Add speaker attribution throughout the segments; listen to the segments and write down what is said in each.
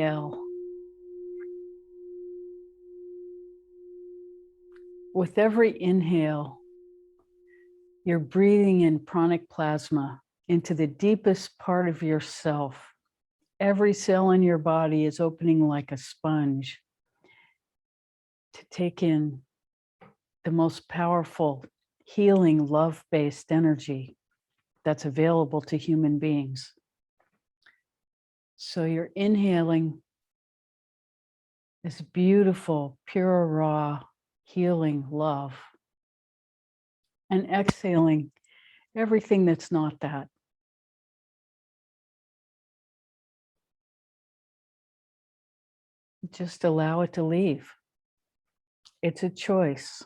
Speaker 1: inhale. With every inhale, you're breathing in pranic plasma into the deepest part of yourself. Every cell in your body is opening like a sponge to take in the most powerful, healing, love-based energy that's available to human beings. So you're inhaling this beautiful, pure, raw, healing love, and exhaling everything that's not that. Just allow it to leave. It's a choice.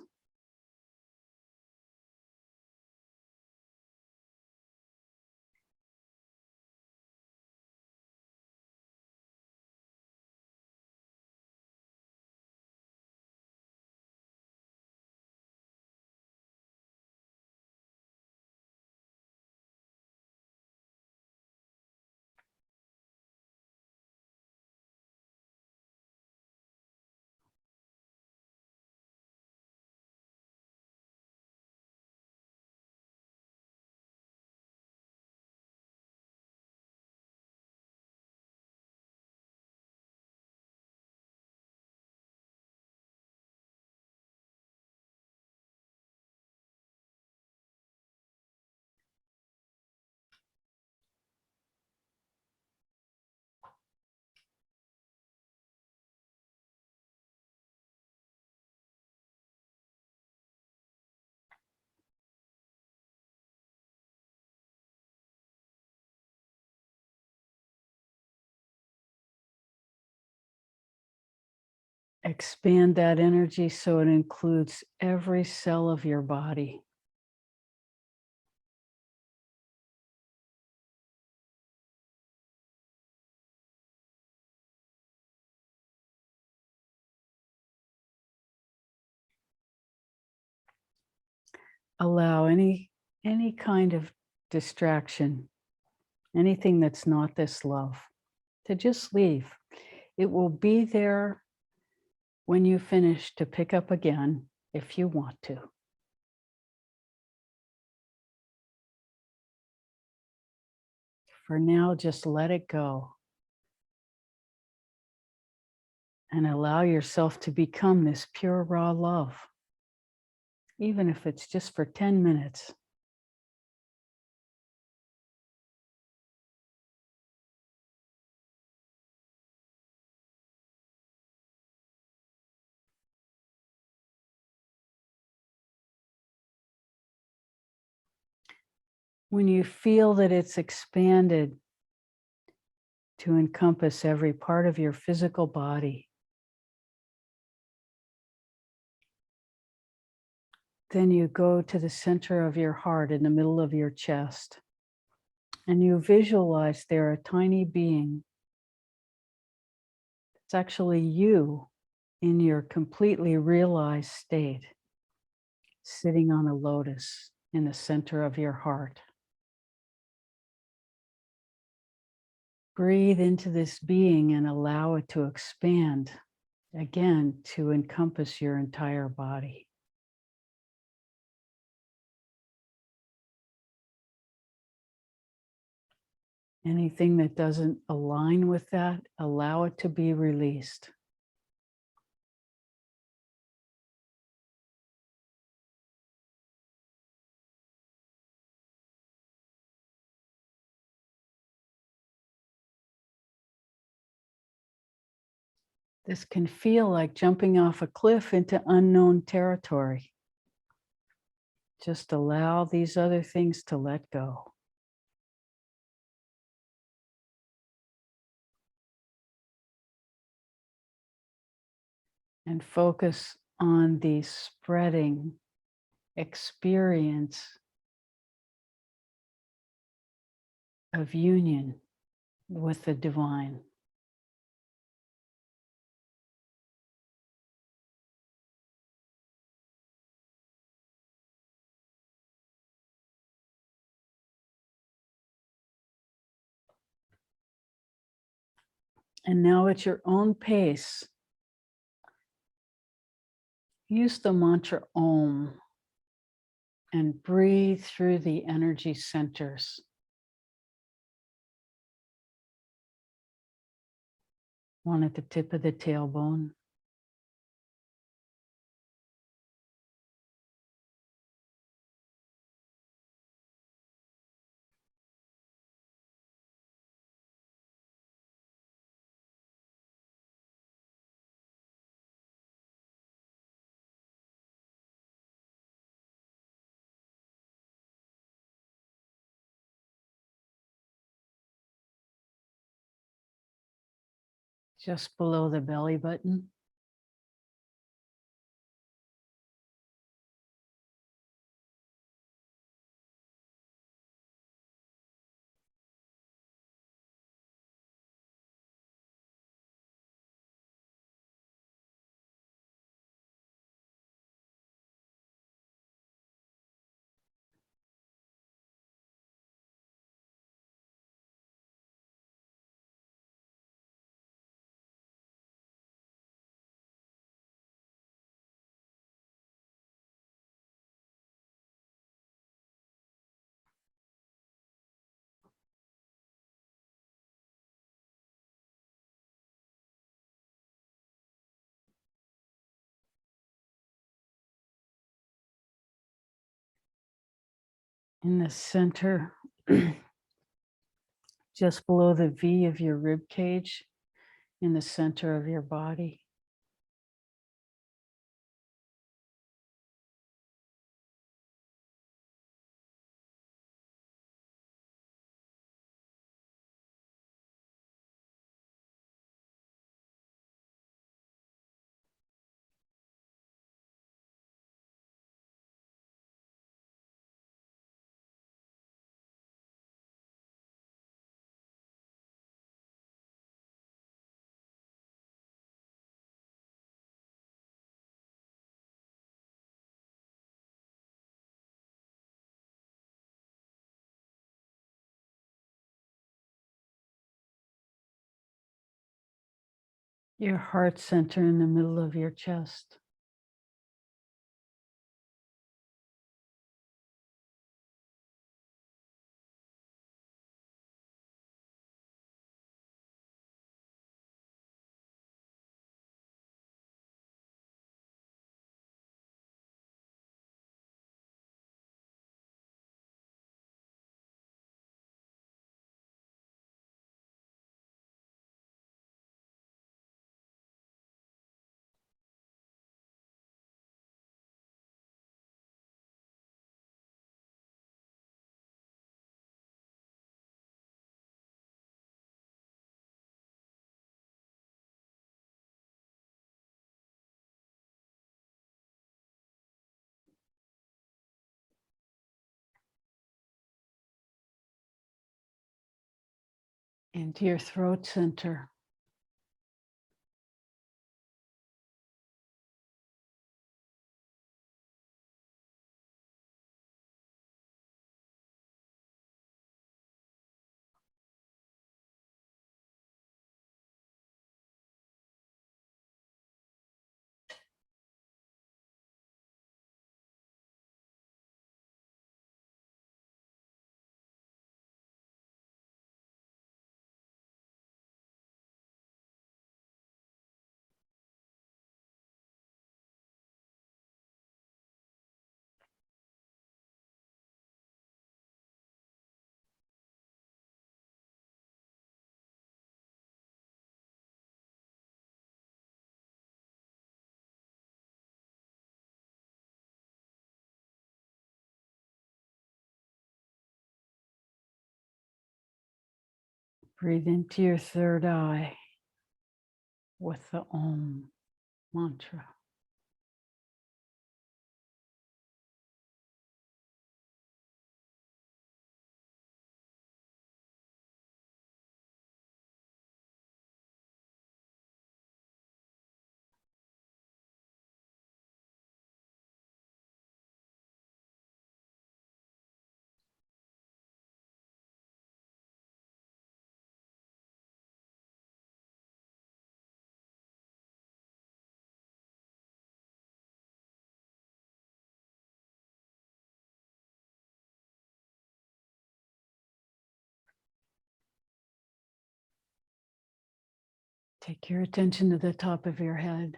Speaker 1: Expand that energy so it includes every cell of your body. Allow any kind of distraction, anything that's not this love, to just leave. It will be there when you finish to pick up again if you want to. For now, just let it go and allow yourself to become this pure, raw love, even if it's just for 10 minutes. When you feel that it's expanded to encompass every part of your physical body, then you go to the center of your heart in the middle of your chest, and you visualize there a tiny being. It's actually you in your completely realized state, sitting on a lotus in the center of your heart. Breathe into this being and allow it to expand again to encompass your entire body. Anything that doesn't align with that, allow it to be released. This can feel like jumping off a cliff into unknown territory. Just allow these other things to let go. And focus on the spreading experience of union with the divine. And now at your own pace, use the mantra Om and breathe through the energy centers. One at the tip of the tailbone, just below the belly button. In the center, just below the V of your rib cage, in the center of your body. Your heart center in the middle of your chest. Into your throat center. Breathe into your third eye with the Om mantra. Take your attention to the top of your head.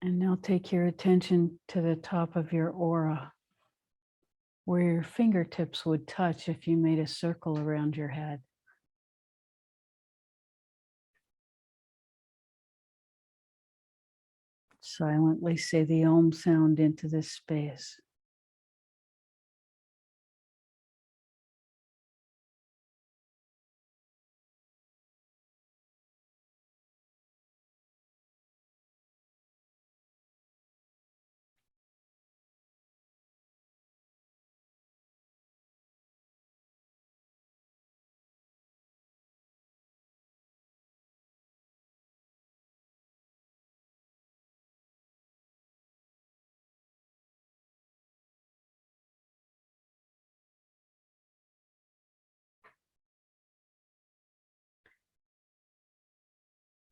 Speaker 1: And now take your attention to the top of your aura, where your fingertips would touch if you made a circle around your head. Silently say the Om sound into this space.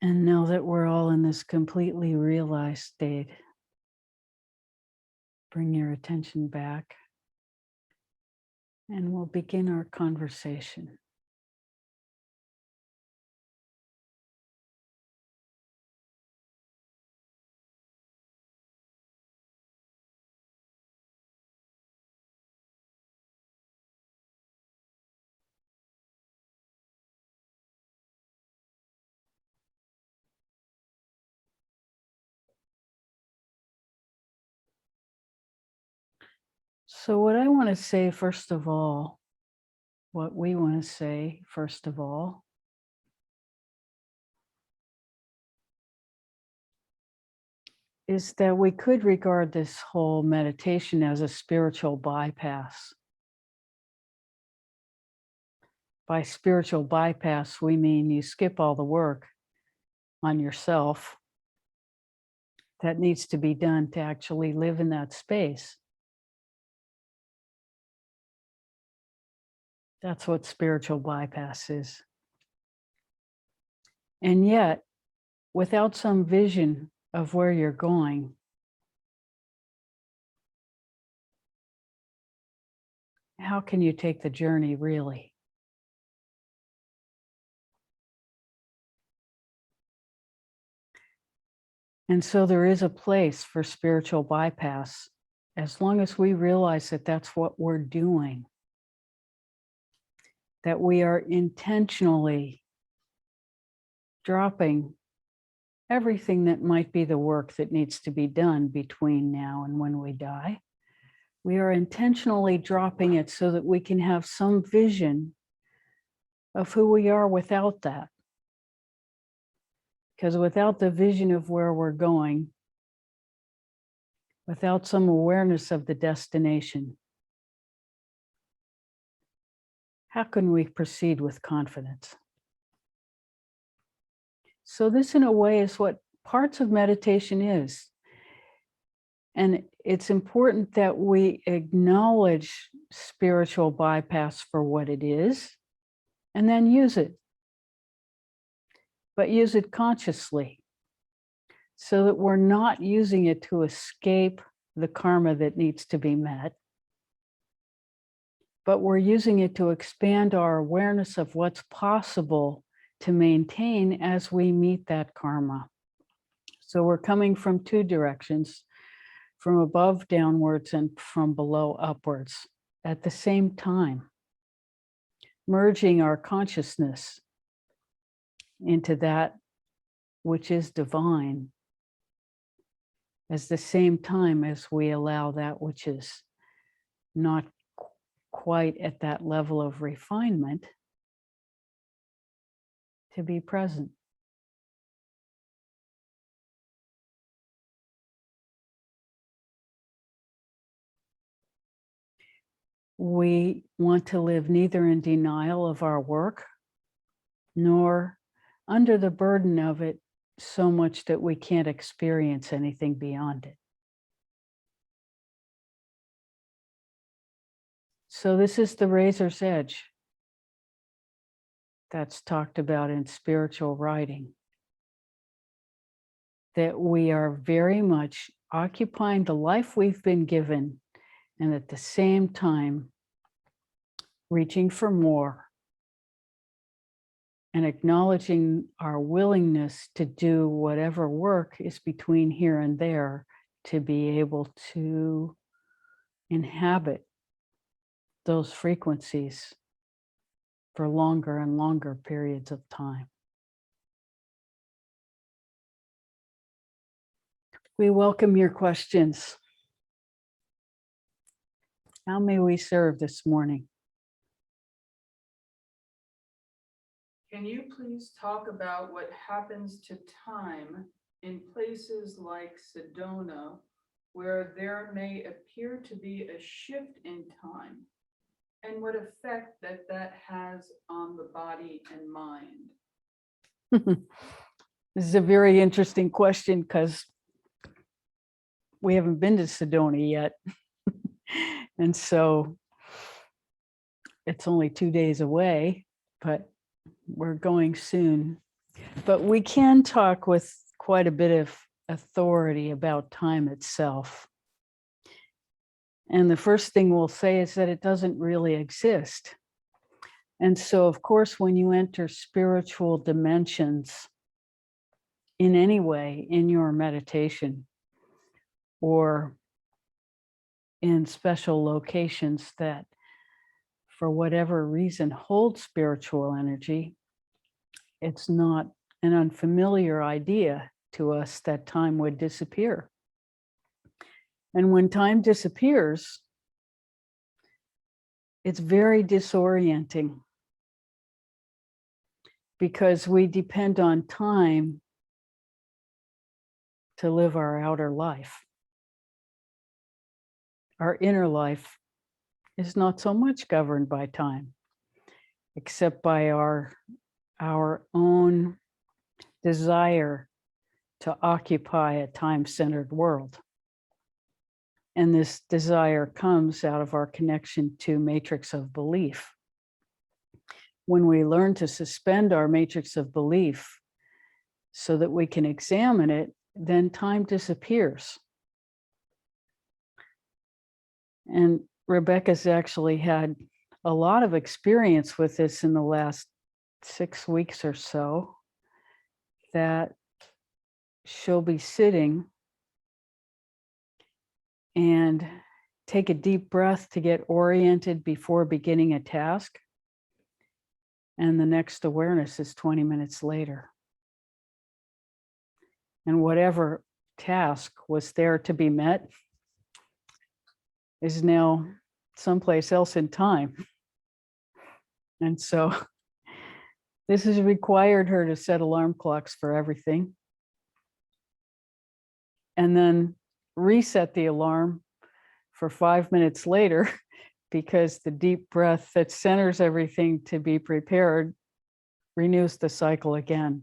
Speaker 1: And now that we're all in this completely realized state, bring your attention back and we'll begin our conversation. So what I want to say, first of all, what we want to say, first of all, is that we could regard this whole meditation as a spiritual bypass. By spiritual bypass, we mean you skip all the work on yourself that needs to be done to actually live in that space. That's what spiritual bypass is. And yet, without some vision of where you're going, how can you take the journey really? And so there is a place for spiritual bypass as long as we realize that that's what we're doing, that we are intentionally dropping everything that might be the work that needs to be done between now and when we die. We are intentionally dropping it so that we can have some vision of who we are without that. Because without the vision of where we're going, without some awareness of the destination, how can we proceed with confidence? So this, in a way, is what parts of meditation is. And it's important that we acknowledge spiritual bypass for what it is, and then use it. But use it consciously, so that we're not using it to escape the karma that needs to be met, but we're using it to expand our awareness of what's possible to maintain as we meet that karma. So we're coming from two directions, from above downwards and from below upwards at the same time, merging our consciousness into that which is divine at the same time as we allow that which is not quite at that level of refinement to be present. We want to live neither in denial of our work nor under the burden of it so much that we can't experience anything beyond it. So this is the razor's edge that's talked about in spiritual writing, that we are very much occupying the life we've been given and at the same time reaching for more and acknowledging our willingness to do whatever work is between here and there to be able to inhabit those frequencies for longer and longer periods of time. We welcome your questions. How may we serve this morning?
Speaker 2: Can you please talk about what happens to time in places like Sedona, where there may appear to be a shift in time, and what effect that has on the body and mind?
Speaker 1: This is a very interesting question because we haven't been to Sedona yet. And so it's only 2 days away, but we're going soon. But we can talk with quite a bit of authority about time itself. And the first thing we'll say is that it doesn't really exist. And so, of course, when you enter spiritual dimensions in any way in your meditation or in special locations that, for whatever reason, hold spiritual energy, it's not an unfamiliar idea to us that time would disappear. And when time disappears, it's very disorienting because we depend on time to live our outer life. Our inner life is not so much governed by time, except by our own desire to occupy a time-centered world. And this desire comes out of our connection to matrix of belief. When we learn to suspend our matrix of belief so that we can examine it, then time disappears. And Rebecca's actually had a lot of experience with this in the last 6 weeks or so, that she'll be sitting and take a deep breath to get oriented before beginning a task. And the next awareness is 20 minutes later. And whatever task was there to be met is now someplace else in time. And so this has required her to set alarm clocks for everything and then reset the alarm for 5 minutes later because the deep breath that centers everything to be prepared renews the cycle again.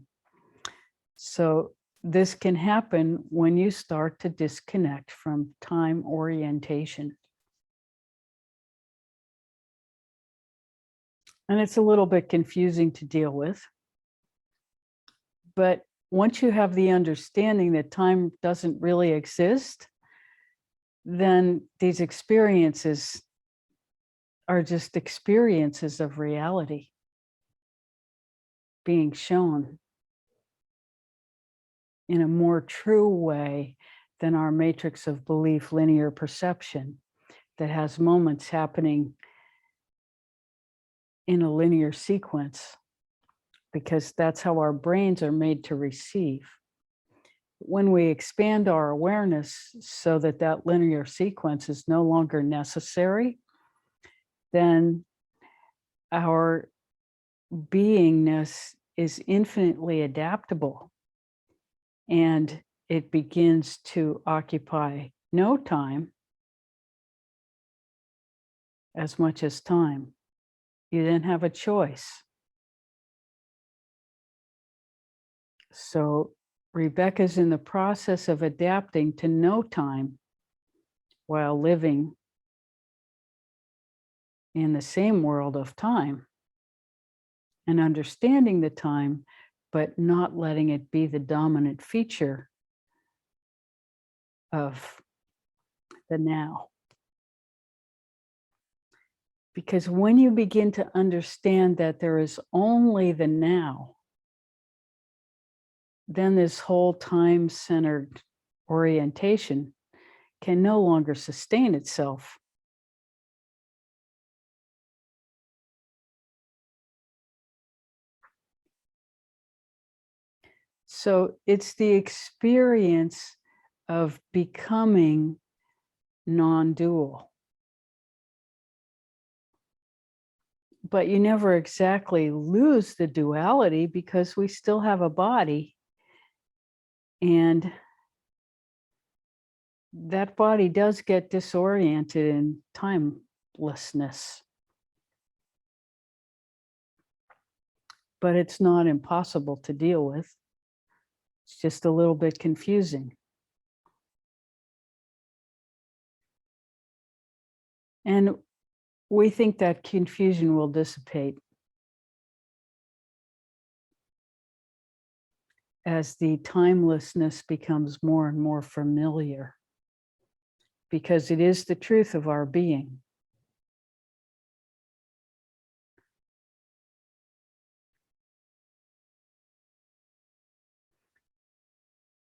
Speaker 1: So this can happen when you start to disconnect from time orientation. And it's a little bit confusing to deal with. But once you have the understanding that time doesn't really exist, then these experiences are just experiences of reality being shown. in a more true way than our matrix of belief linear perception that has moments happening in a linear sequence, because that's how our brains are made to receive. When we expand our awareness so that that linear sequence is no longer necessary, then our beingness is infinitely adaptable, and it begins to occupy no time as much as time. You then have a choice. So Rebecca's in the process of adapting to no time while living in the same world of time and understanding the time, but not letting it be the dominant feature of the now. Because when you begin to understand that there is only the now, then this whole time-centered orientation can no longer sustain itself. So it's the experience of becoming non-dual. But you never exactly lose the duality because we still have a body, and that body does get disoriented in timelessness. But it's not impossible to deal with. It's just a little bit confusing. And we think that confusion will dissipate as the timelessness becomes more and more familiar, because it is the truth of our being.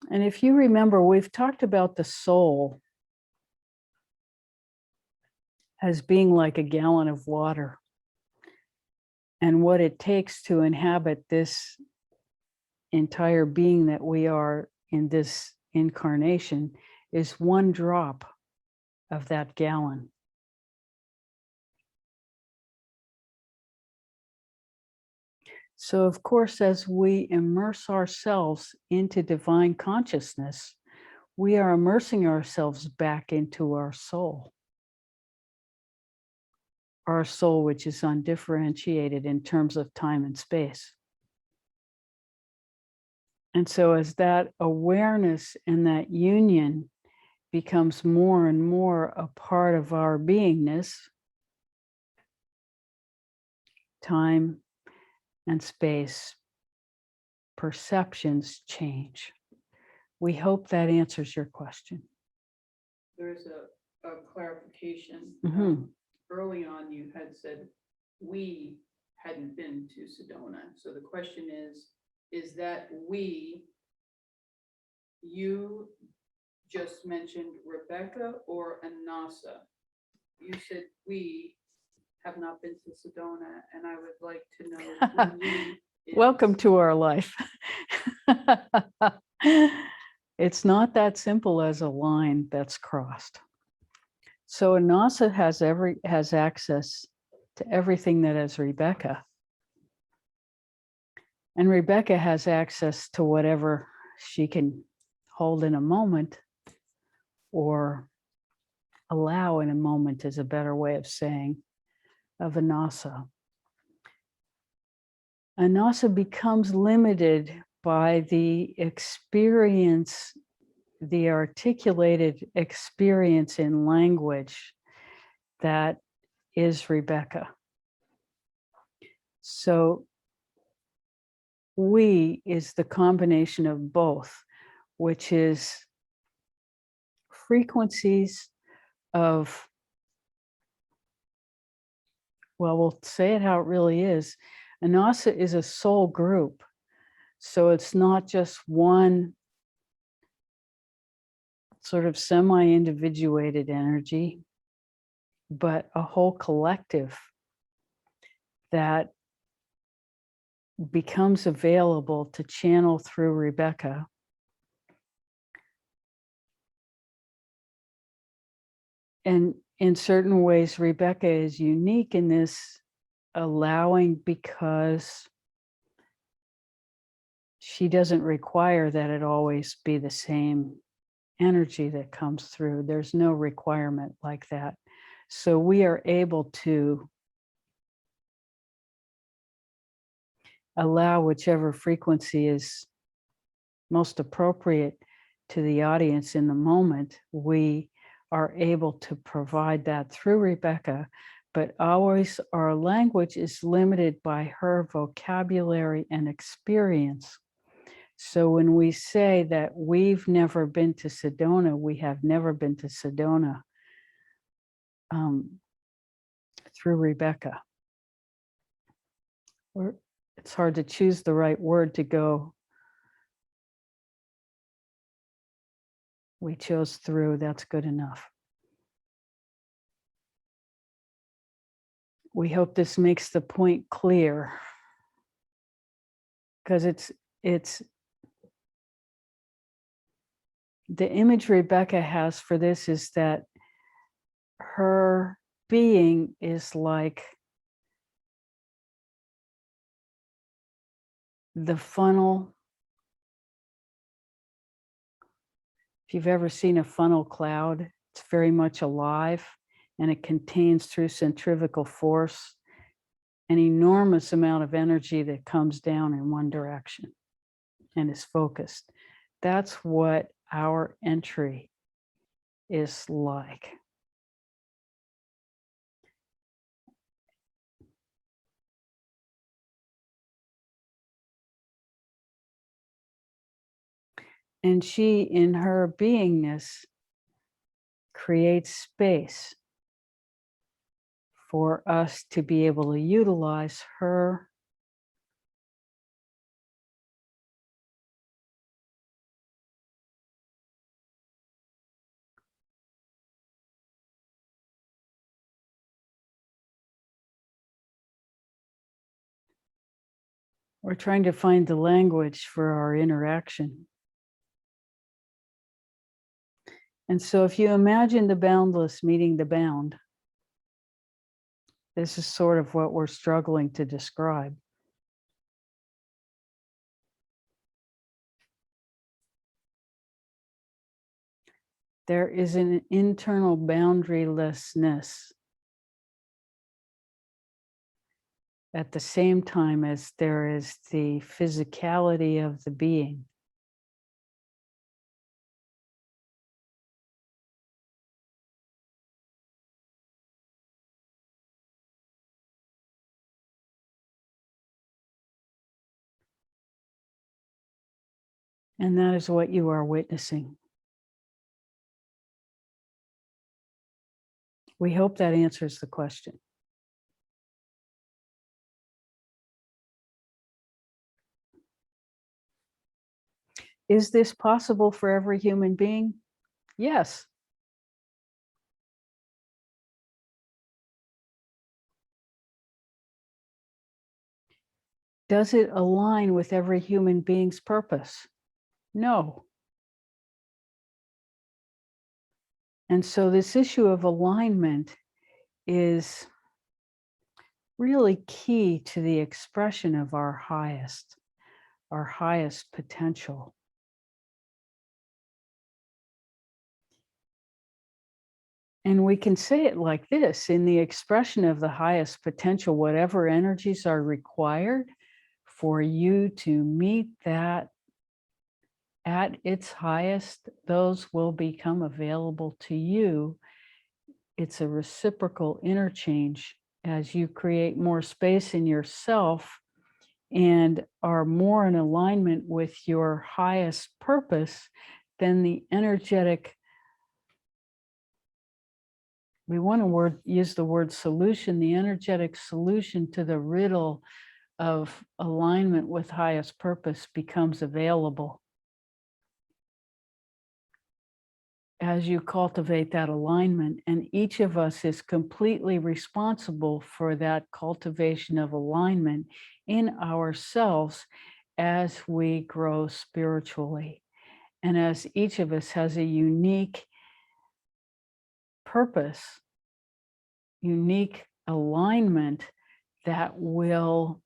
Speaker 1: And if you remember, we've talked about the soul as being like a gallon of water, and what it takes to inhabit this entire being that we are in this incarnation is one drop of that gallon. So of course, as we immerse ourselves into divine consciousness, we are immersing ourselves back into our soul, which is undifferentiated in terms of time and space. And so as that awareness and that union becomes more and more a part of our beingness, time and space perceptions change. We hope that answers your question.
Speaker 2: There's a clarification.
Speaker 1: Mhm.
Speaker 2: Early on, you had said we hadn't been to Sedona. So the question is that we, you just mentioned Rebecca or Annassa? You said we have not been to Sedona, and I would like to know who we is.
Speaker 1: Welcome to our life. It's not that simple as a line that's crossed. So Annassa has access to everything that is Rebecca. And Rebecca has access to whatever she can hold in a moment, or allow in a moment is a better way of saying, of Annassa. Annassa becomes limited by the experience, the articulated experience in language that is Rebecca. So we is the combination of both, which is frequencies of, well, we'll say it how it really is. Annassa is a soul group. So it's not just one sort of semi-individuated energy, but a whole collective that becomes available to channel through Rebecca. And in certain ways, Rebecca is unique in this allowing, because she doesn't require that it always be the same energy that comes through. There's no requirement like that. So we are able to allow whichever frequency is most appropriate to the audience in the moment. We are able to provide that through Rebecca, but always our language is limited by her vocabulary and experience. So when we say that we've never been to Sedona, we have never been to Sedona through Rebecca. It's hard to choose the right word to go. We chose through, that's good enough. We hope this makes the point clear, because it's the image Rebecca has for this is that her being is like the funnel. If you've ever seen a funnel cloud, it's very much alive, and it contains, through centrifugal force, an enormous amount of energy that comes down in one direction and is focused. That's what our entry is like. And she, in her beingness, creates space for us to be able to utilize her we're trying to find the language for our interaction. And so if you imagine the boundless meeting the bound, this is sort of what we're struggling to describe. There is an internal boundarylessness at the same time as there is the physicality of the being. And that is what you are witnessing. We hope that answers the question. Is this possible for every human being? Yes. Does it align with every human being's purpose? No. And so this issue of alignment is really key to the expression of our highest potential. And we can say it like this: in the expression of the highest potential, whatever energies are required for you to meet that at its highest, those will become available to you. It's a reciprocal interchange. As you create more space in yourself and are more in alignment with your highest purpose, then the energetic, we want to use the word solution, the energetic solution to the riddle of alignment with highest purpose becomes available. as you cultivate that alignment, and each of us is completely responsible for that cultivation of alignment in ourselves as we grow spiritually. And as each of us has a unique purpose, unique alignment that will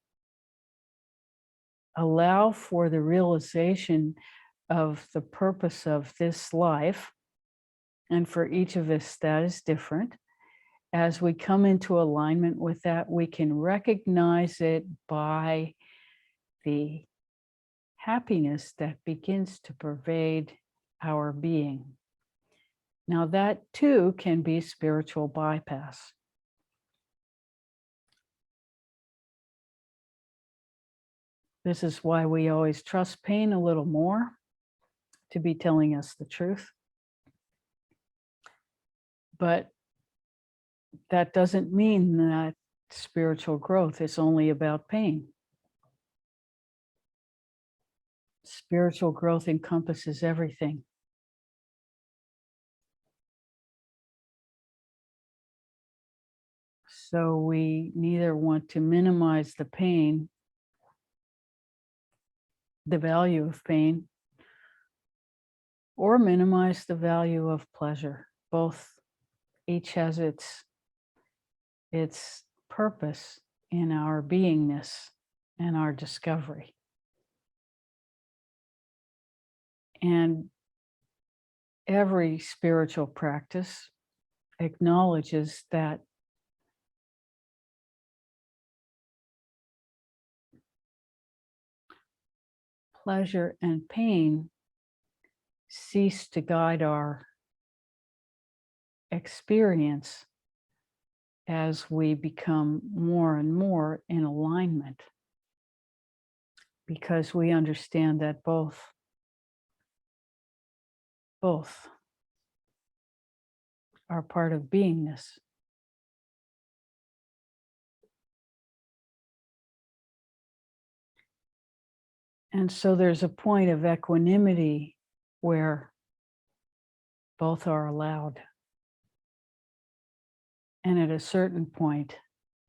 Speaker 1: allow for the realization of the purpose of this life. And for each of us, that is different. As we come into alignment with that, we can recognize it by the happiness that begins to pervade our being. Now, that too can be spiritual bypass. This is why we always trust pain a little more to be telling us the truth. But that doesn't mean that spiritual growth is only about pain. Spiritual growth encompasses everything. So we neither want to minimize the pain, the value of pain, or minimize the value of pleasure. Both, each has its purpose in our beingness and our discovery. And every spiritual practice acknowledges that pleasure and pain cease to guide our experience as we become more and more in alignment, because we understand that both are part of beingness. And so there's a point of equanimity where both are allowed. And at a certain point,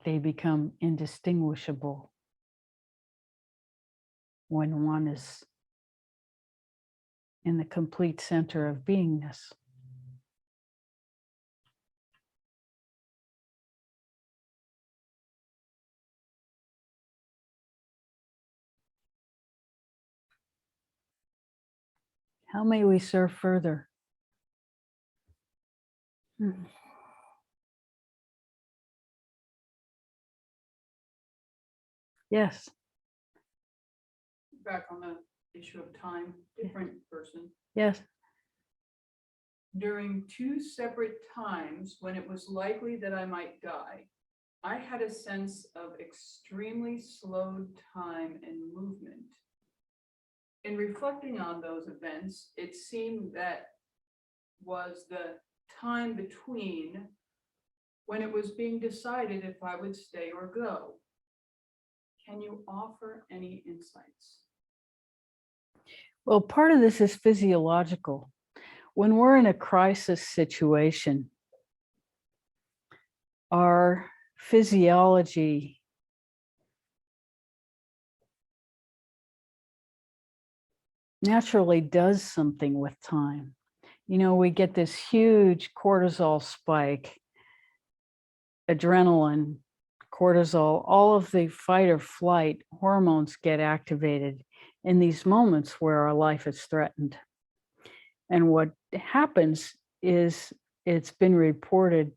Speaker 1: they become indistinguishable when one is in the complete center of beingness. How may we serve further? Yes.
Speaker 2: Back on the issue of time, different person.
Speaker 1: Yes.
Speaker 2: During two separate times when it was likely that I might die, I had a sense of extremely slowed time and movement. In reflecting on those events, it seemed that was the time between when it was being decided if I would stay or go. Can you offer any insights?
Speaker 1: Well, part of this is physiological. When we're in a crisis situation, our physiology naturally does something with time. You know, we get this huge cortisol spike, adrenaline, cortisol, all of the fight or flight hormones get activated in these moments where our life is threatened. And what happens is, it's been reported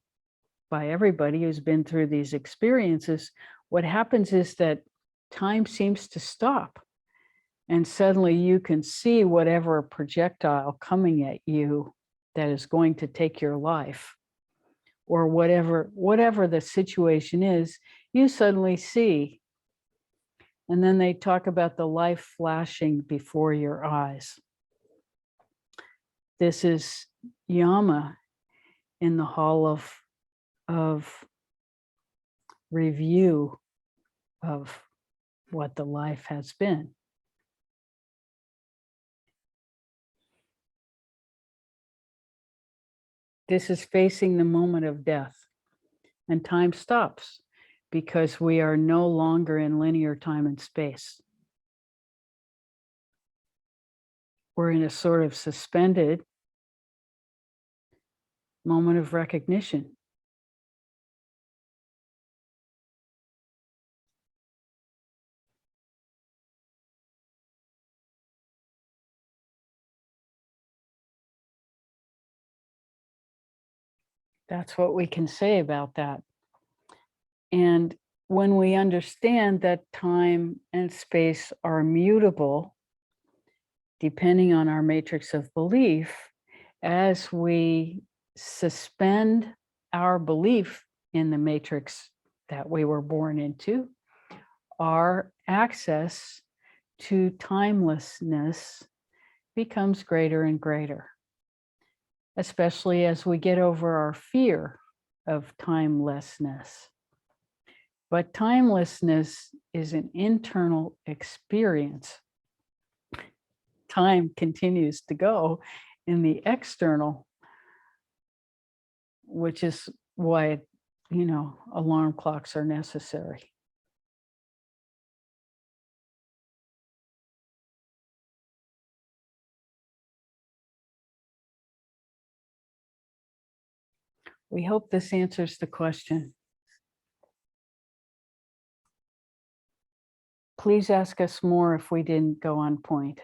Speaker 1: by everybody who's been through these experiences, what happens is that time seems to stop. And suddenly you can see whatever projectile coming at you that is going to take your life, or whatever the situation is, you suddenly see. And then they talk about the life flashing before your eyes. This is Yama in the hall of review of what the life has been. This is facing the moment of death, and time stops because we are no longer in linear time and space. We're in a sort of suspended moment of recognition. That's what we can say about that. And when we understand that time and space are mutable, depending on our matrix of belief, as we suspend our belief in the matrix that we were born into, our access to timelessness becomes greater and greater, especially as we get over our fear of timelessness. But timelessness is an internal experience. Time continues to go in the external, which is why, alarm clocks are necessary. We hope this answers the question. Please ask us more if we didn't go on point.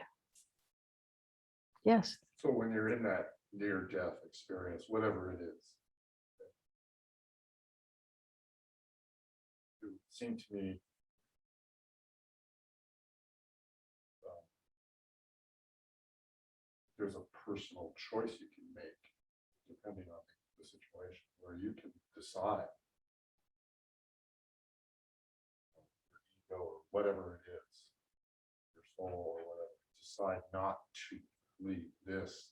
Speaker 1: Yes.
Speaker 3: So when you're in that near-death experience, whatever it is, it would seem to me there's a personal choice you can make depending on the situation, where you can decide your ego or whatever it is, your soul or whatever, decide not to leave this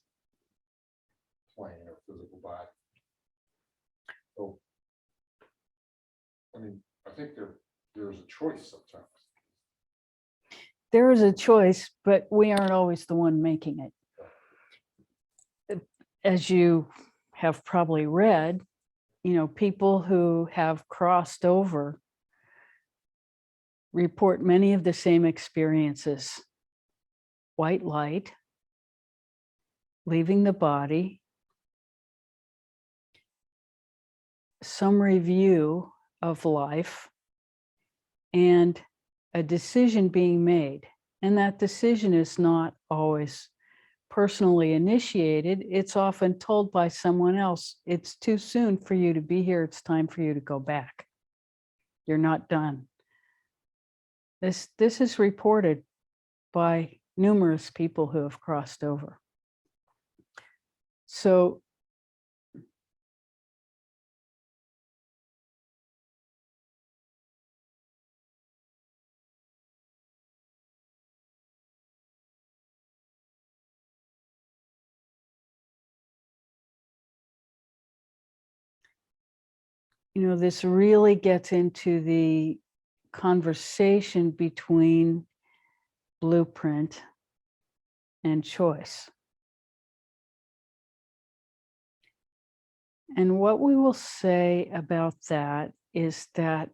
Speaker 3: plane or physical body. So, I mean, I think there's a choice sometimes.
Speaker 1: There is a choice, but we aren't always the one making it. As you have probably read, people who have crossed over report many of the same experiences: white light, leaving the body, some review of life, and a decision being made. And that decision is not always personally initiated. It's often told by someone else. It's too soon for you to be here. It's time for you to go back. You're not done. This is reported by numerous people who have crossed over. So this really gets into the conversation between blueprint and choice. And what we will say about that is that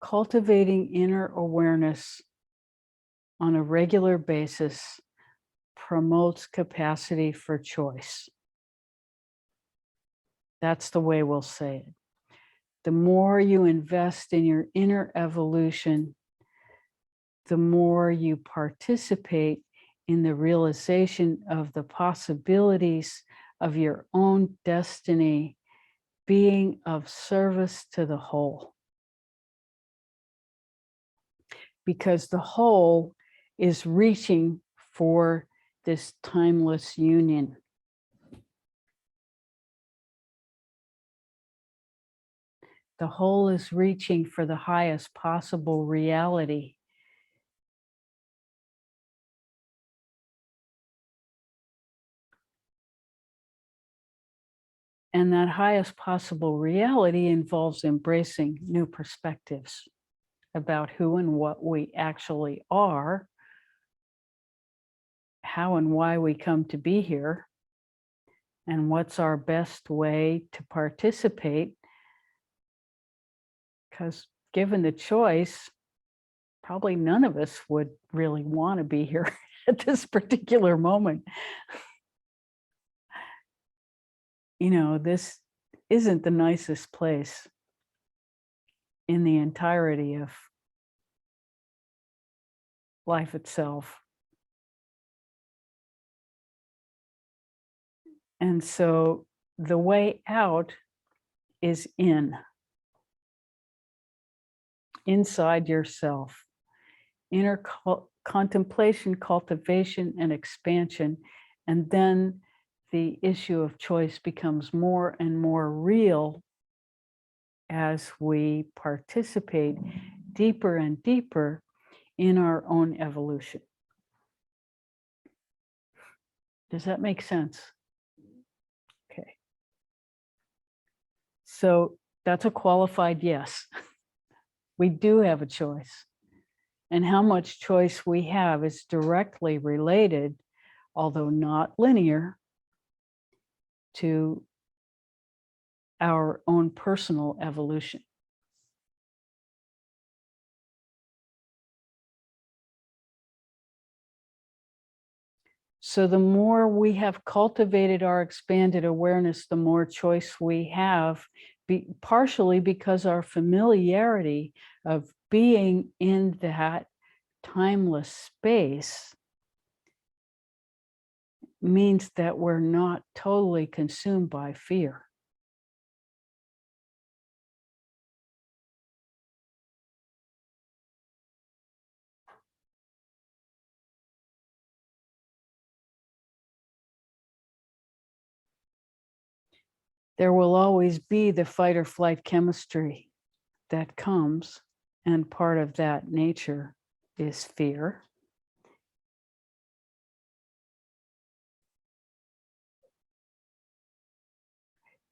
Speaker 1: cultivating inner awareness on a regular basis promotes capacity for choice. That's the way we'll say it. The more you invest in your inner evolution, the more you participate in the realization of the possibilities of your own destiny being of service to the whole. Because the whole is reaching for this timeless union. The whole is reaching for the highest possible reality. And that highest possible reality involves embracing new perspectives about who and what we actually are, how and why we come to be here and what's our best way to participate. Because given the choice, probably none of us would really want to be here at this particular moment. You know, this isn't the nicest place in the entirety of life itself. And so the way out is inside yourself. Inner contemplation, cultivation, and expansion. And then the issue of choice becomes more and more real as we participate deeper and deeper in our own evolution. Does that make sense? Okay. So that's a qualified yes. We do have a choice. And how much choice we have is directly related, although not linear, to our own personal evolution. So the more we have cultivated our expanded awareness, the more choice we have, partially because our familiarity of being in that timeless space means that we're not totally consumed by fear. There will always be the fight or flight chemistry that comes, and part of that nature is fear.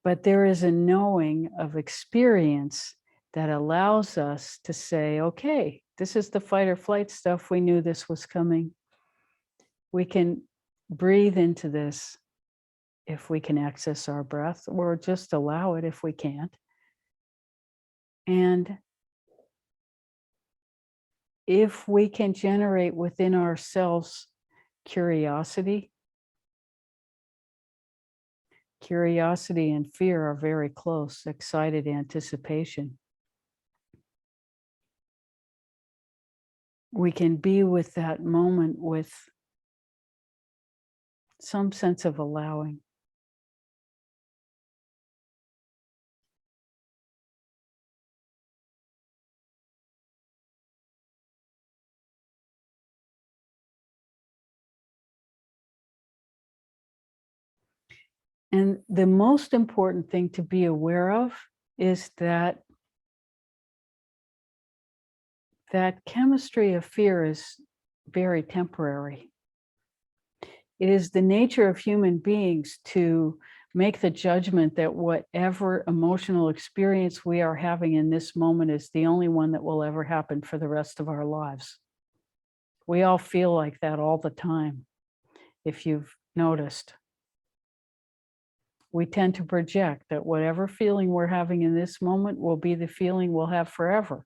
Speaker 1: But there is a knowing of experience that allows us to say, okay, this is the fight or flight stuff. We knew this was coming. We can breathe into this if we can access our breath, or just allow it if we can't. And if we can generate within ourselves curiosity, curiosity and fear are very close, excited anticipation. We can be with that moment with some sense of allowing. And the most important thing to be aware of is that that chemistry of fear is very temporary. It is the nature of human beings to make the judgment that whatever emotional experience we are having in this moment is the only one that will ever happen for the rest of our lives. We all feel like that all the time, if you've noticed. We tend to project that whatever feeling we're having in this moment will be the feeling we'll have forever.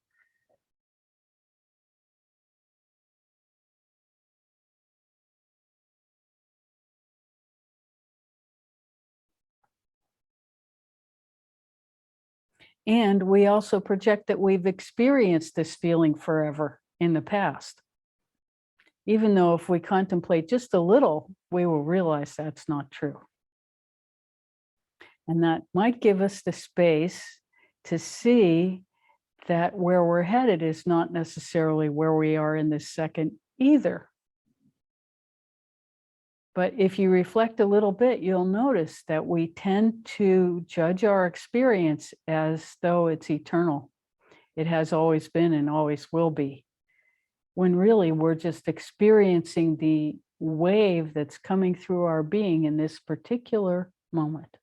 Speaker 1: And we also project that we've experienced this feeling forever in the past. Even though if we contemplate just a little, we will realize that's not true. And that might give us the space to see that where we're headed is not necessarily where we are in this second either. But if you reflect a little bit, you'll notice that we tend to judge our experience as though it's eternal. It has always been and always will be. When really we're just experiencing the wave that's coming through our being in this particular moment.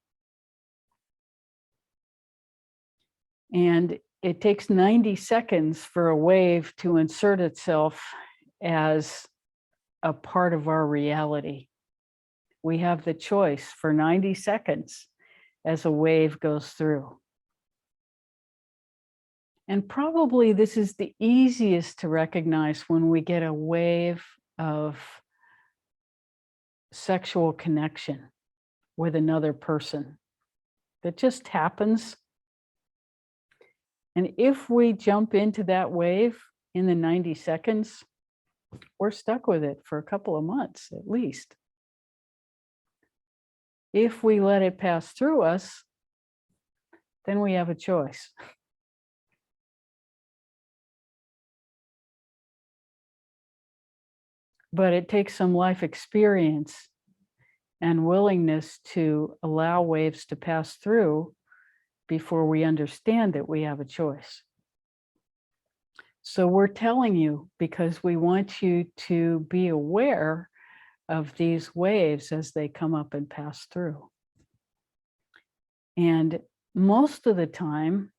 Speaker 1: And it takes 90 seconds for a wave to insert itself as a part of our reality. We have the choice for 90 seconds as a wave goes through. And probably this is the easiest to recognize when we get a wave of sexual connection with another person that just happens. And if we jump into that wave in the 90 seconds, we're stuck with it for a couple of months at least. If we let it pass through us, then we have a choice. But it takes some life experience and willingness to allow waves to pass through before we understand that we have a choice. So we're telling you because we want you to be aware of these waves as they come up and pass through. And most of the time,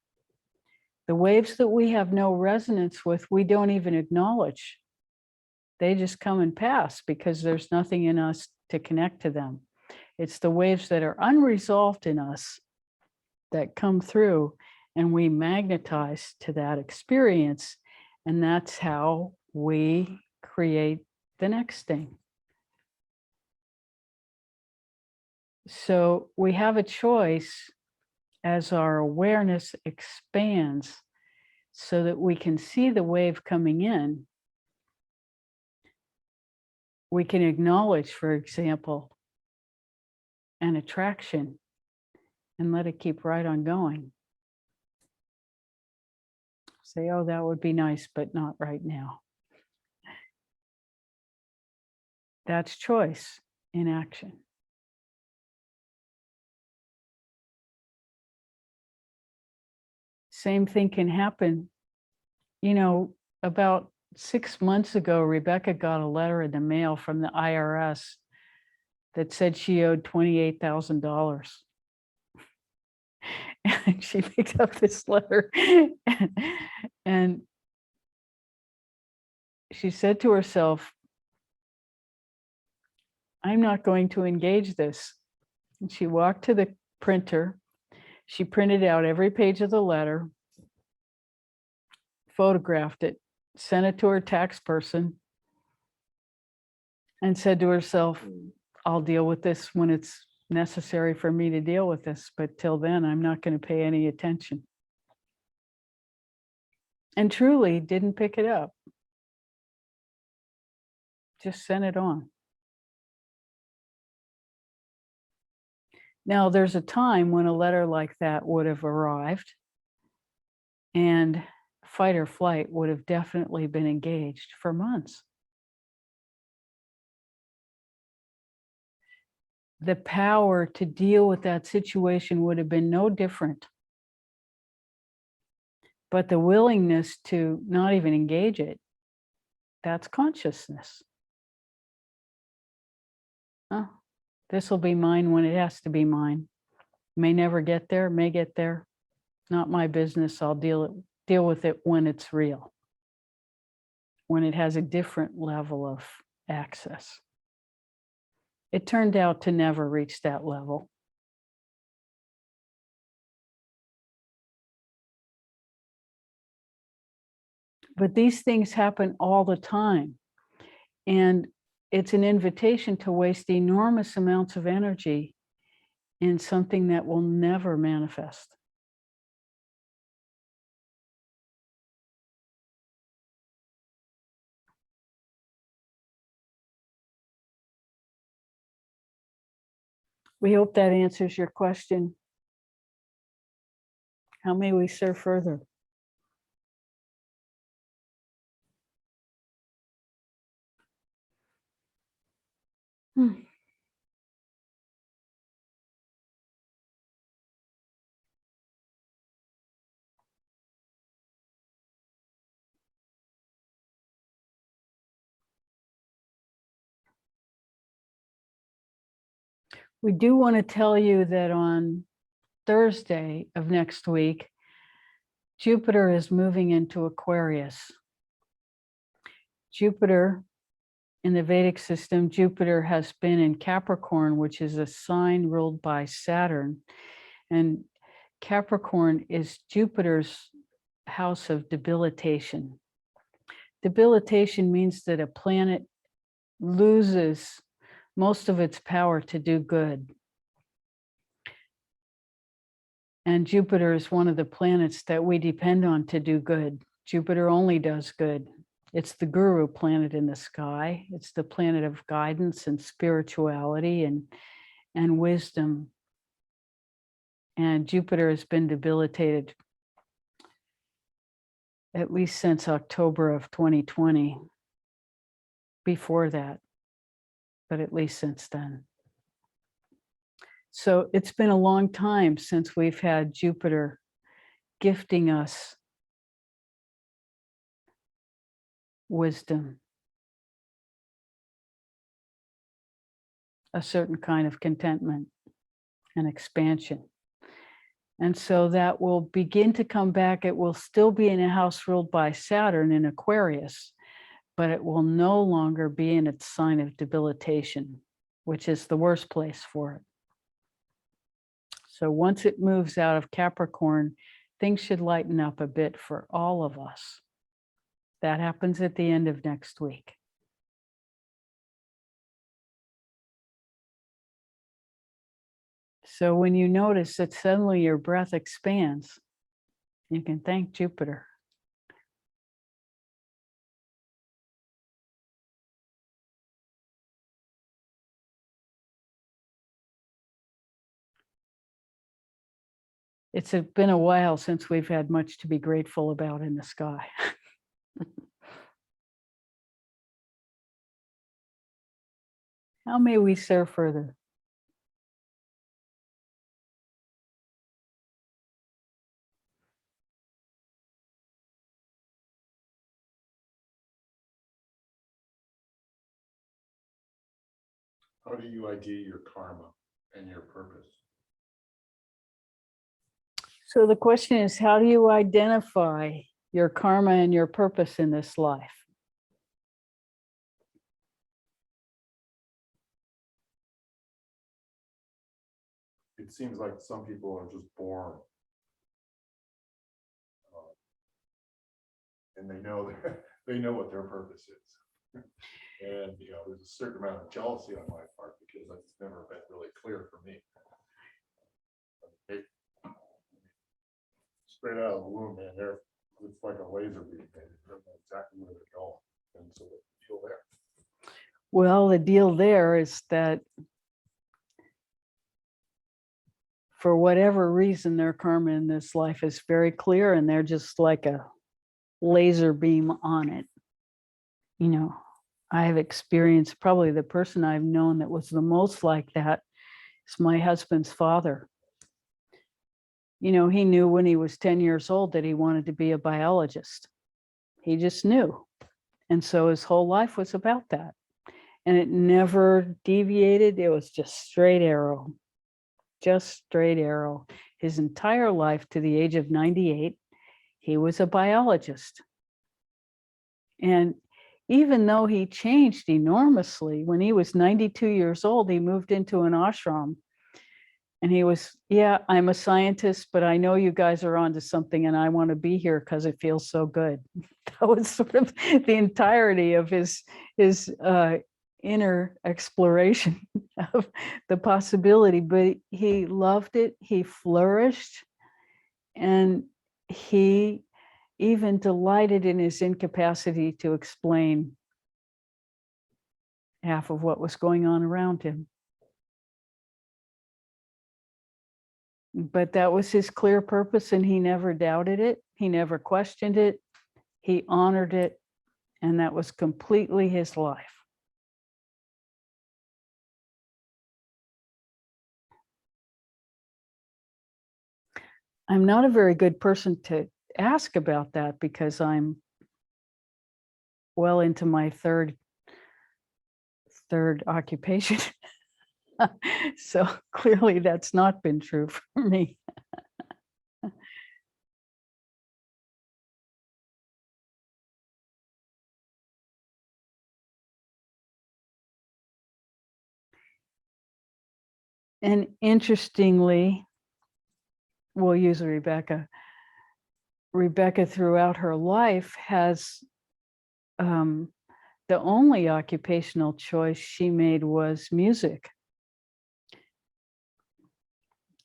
Speaker 1: the waves that we have no resonance with, we don't even acknowledge. They just come and pass because there's nothing in us to connect to them. It's the waves that are unresolved in us that come through and we magnetize to that experience. And that's how we create the next thing. So we have a choice as our awareness expands so that we can see the wave coming in. We can acknowledge, for example, an attraction and let it keep right on going. Say, oh, that would be nice, but not right now. That's choice in action. Same thing can happen. You know, about 6 months ago, Rebecca got a letter in the mail from the IRS that said she owed $28,000. And she picked up this letter and she said to herself, I'm not going to engage this. And she walked to the printer. She printed out every page of the letter, photographed it, sent it to her tax person, and said to herself, I'll deal with this when it's necessary for me to deal with this, but till then, I'm not going to pay any attention. And truly didn't pick it up. Just sent it on. Now, there's a time when a letter like that would have arrived and fight or flight would have definitely been engaged for months. The power to deal with that situation would have been no different. But the willingness to not even engage it, that's consciousness. Oh, this will be mine when it has to be mine. May never get there, may get there. Not my business. I'll deal with it when it's real, when it has a different level of access. It turned out to never reach that level. But these things happen all the time. And it's an invitation to waste enormous amounts of energy in something that will never manifest. We hope that answers your question. How may we serve further? We do want to tell you that on Thursday of next week, Jupiter is moving into Aquarius. Jupiter In the Vedic system, Jupiter has been in Capricorn, which is a sign ruled by Saturn. And Capricorn is Jupiter's house of debilitation. Debilitation means that a planet loses most of its power to do good. And Jupiter is one of the planets that we depend on to do good. Jupiter only does good. It's the guru planet in the sky. It's the planet of guidance and spirituality and wisdom. And Jupiter has been debilitated at least since October of 2020. Before that, but at least since then. So it's been a long time since we've had Jupiter gifting us wisdom, a certain kind of contentment and expansion. And so that will begin to come back. It will still be in a house ruled by Saturn in Aquarius, but it will no longer be in its sign of debilitation, which is the worst place for it. So once it moves out of Capricorn, things should lighten up a bit for all of us. That happens at the end of next week. So when you notice that suddenly your breath expands, you can thank Jupiter. It's been a while since we've had much to be grateful about in the sky. How may we serve further?
Speaker 3: How do you ID your karma and your purpose?
Speaker 1: So the question is, how do you identify your karma and your purpose in this life?
Speaker 3: It seems like some people are just born and they know they know what their purpose is. And there's a certain amount of jealousy on my part because that's never been really clear for me. Straight out of the womb, man, it's like a laser beam. They don't know exactly where they're going. And so the deal there.
Speaker 1: Well, the deal there is that for whatever reason, their karma in this life is very clear and they're just like a laser beam on it. I have experienced, probably the person I've known that was the most like that is my husband's father. He knew when he was 10 years old that he wanted to be a biologist. He just knew. And so his whole life was about that. And it never deviated. It was just straight arrow, His entire life to the age of 98, he was a biologist. And even though he changed enormously, when he was 92 years old, he moved into an ashram. And he was, yeah, I'm a scientist, but I know you guys are onto something and I want to be here because it feels so good. That was sort of the entirety of his inner exploration of the possibility, but he loved it, he flourished, and he even delighted in his incapacity to explain half of what was going on around him. But that was his clear purpose, and he never doubted it. He never questioned it. He honored it, and that was completely his life. I'm not a very good person to ask about that because I'm well into my third occupation. So clearly that's not been true for me. And interestingly, we'll use Rebecca. Rebecca throughout her life has the only occupational choice she made was music.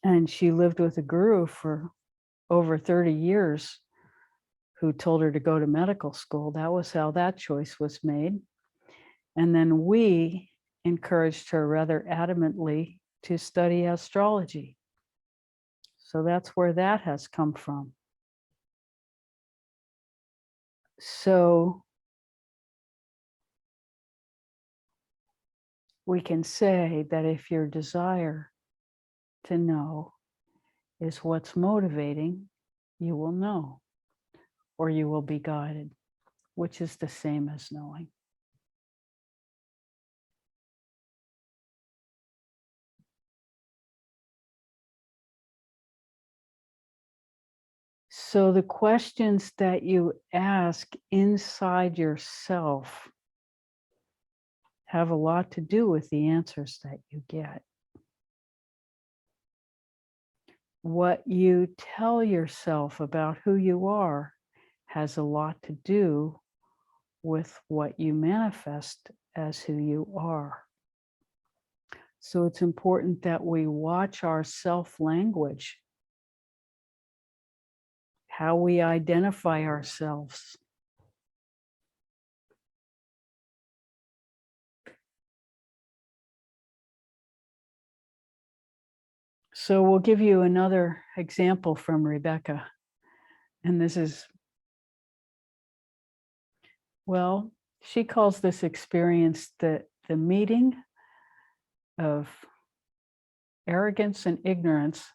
Speaker 1: And she lived with a guru for over 30 years who told her to go to medical school. That was how that choice was made. And then we encouraged her rather adamantly to study astrology. So that's where that has come from. So we can say that if your desire to know is what's motivating, you will know, or you will be guided, which is the same as knowing. So the questions that you ask inside yourself have a lot to do with the answers that you get. What you tell yourself about who you are has a lot to do with what you manifest as who you are. So it's important that we watch our self-language, how we identify ourselves. So we'll give you another example from Rebecca. And this is, well, she calls this experience the meeting of arrogance and ignorance.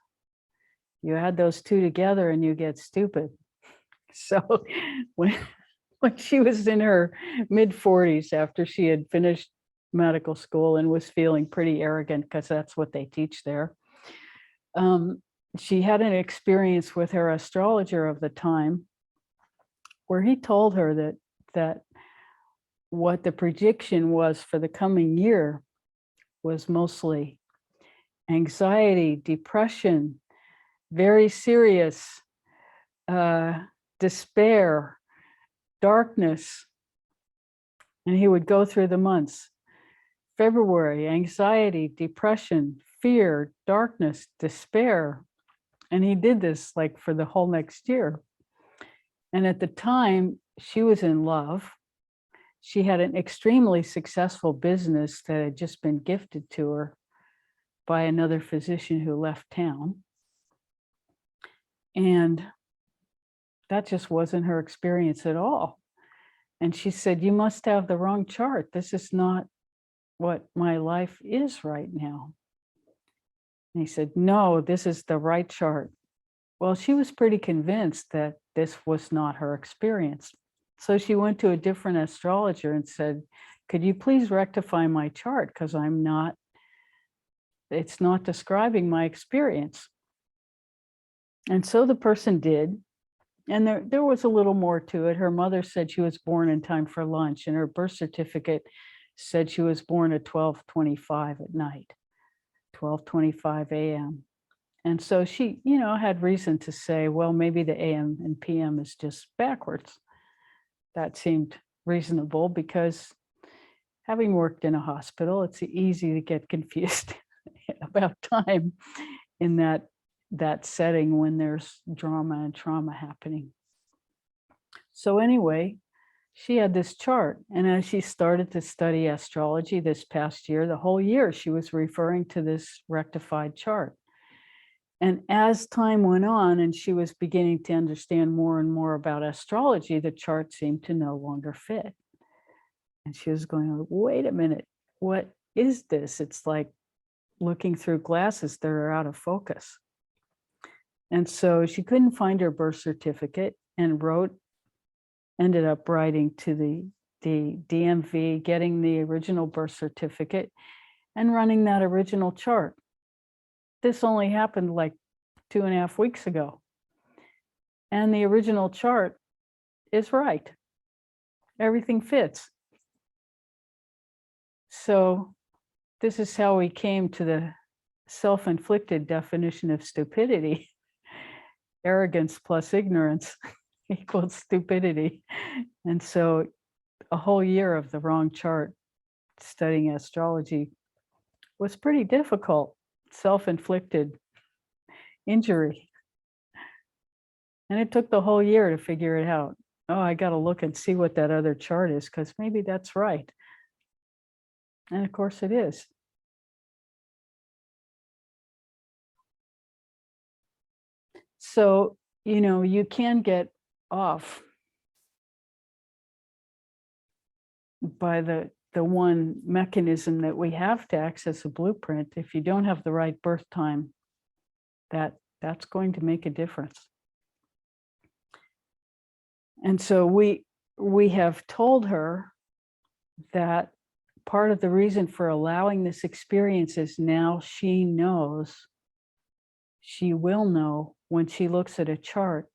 Speaker 1: You add those two together and you get stupid. So when she was in her mid-40s, after she had finished medical school and was feeling pretty arrogant, because that's what they teach there, she had an experience with her astrologer of the time where he told her that what the prediction was for the coming year was mostly anxiety, depression, very serious despair, darkness. And he would go through the months. February, anxiety, depression, fear, darkness, despair. And he did this like for the whole next year. And at the time, she was in love. She had an extremely successful business that had just been gifted to her by another physician who left town. And that just wasn't her experience at all. And she said, "You must have the wrong chart. This is not what my life is right now." And he said, "No, this is the right chart." Well, she was pretty convinced that this was not her experience. So she went to a different astrologer and said, "Could you please rectify my chart? Because it's not describing my experience." And so the person did. And there was a little more to it. Her mother said she was born in time for lunch, and her birth certificate said she was born at 12:25 at night, 12:25 a.m. And so she, had reason to say, well, maybe the AM and PM is just backwards. That seemed reasonable because having worked in a hospital, it's easy to get confused about time in that setting when there's drama and trauma happening. So anyway, she had this chart, and as she started to study astrology this past year, the whole year she was referring to this rectified chart. And as time went on and she was beginning to understand more and more about astrology, the chart seemed to no longer fit. And she was going, wait a minute, what is this? It's like looking through glasses that are out of focus. And so she couldn't find her birth certificate and ended up writing to the DMV, getting the original birth certificate and running that original chart. This only happened like 2.5 weeks ago. And the original chart is right. Everything fits. So this is how we came to self-inflicted definition of stupidity. Arrogance plus ignorance equals stupidity. And so a whole year of the wrong chart studying astrology was pretty difficult, self-inflicted injury. And it took the whole year to figure it out. Oh, I got to look and see what that other chart is, because maybe that's right. And of course it is. So, you can get off by the one mechanism that we have to access a blueprint. If you don't have the right birth time, that's going to make a difference. And so we have told her that part of the reason for allowing this experience is now she knows, she will know when she looks at a chart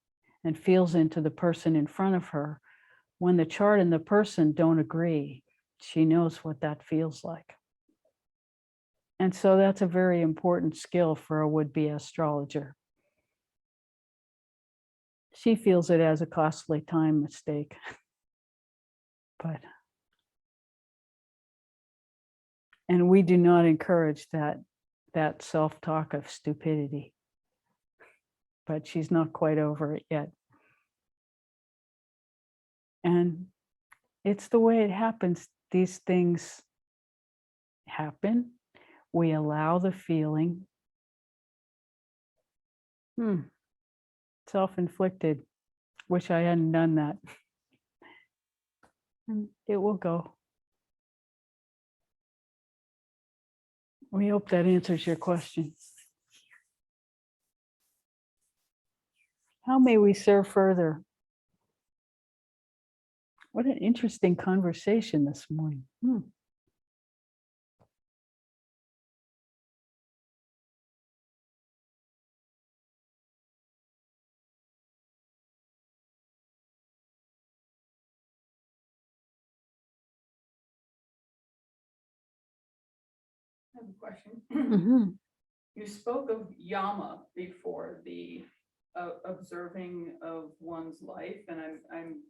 Speaker 1: and feels into the person in front of her, when the chart and the person don't agree, she knows what that feels like. And so that's a very important skill for a would-be astrologer. She feels it as a costly time mistake. And we do not encourage that self-talk of stupidity. But she's not quite over it yet. And it's the way it happens. These things happen. We allow the feeling. Self-inflicted. Wish I hadn't done that. And it will go. We hope that answers your question. How may we serve further? What an interesting conversation this morning.
Speaker 2: I have a question.
Speaker 1: Mhm.
Speaker 2: You spoke of yama before, the observing of one's life, and I'm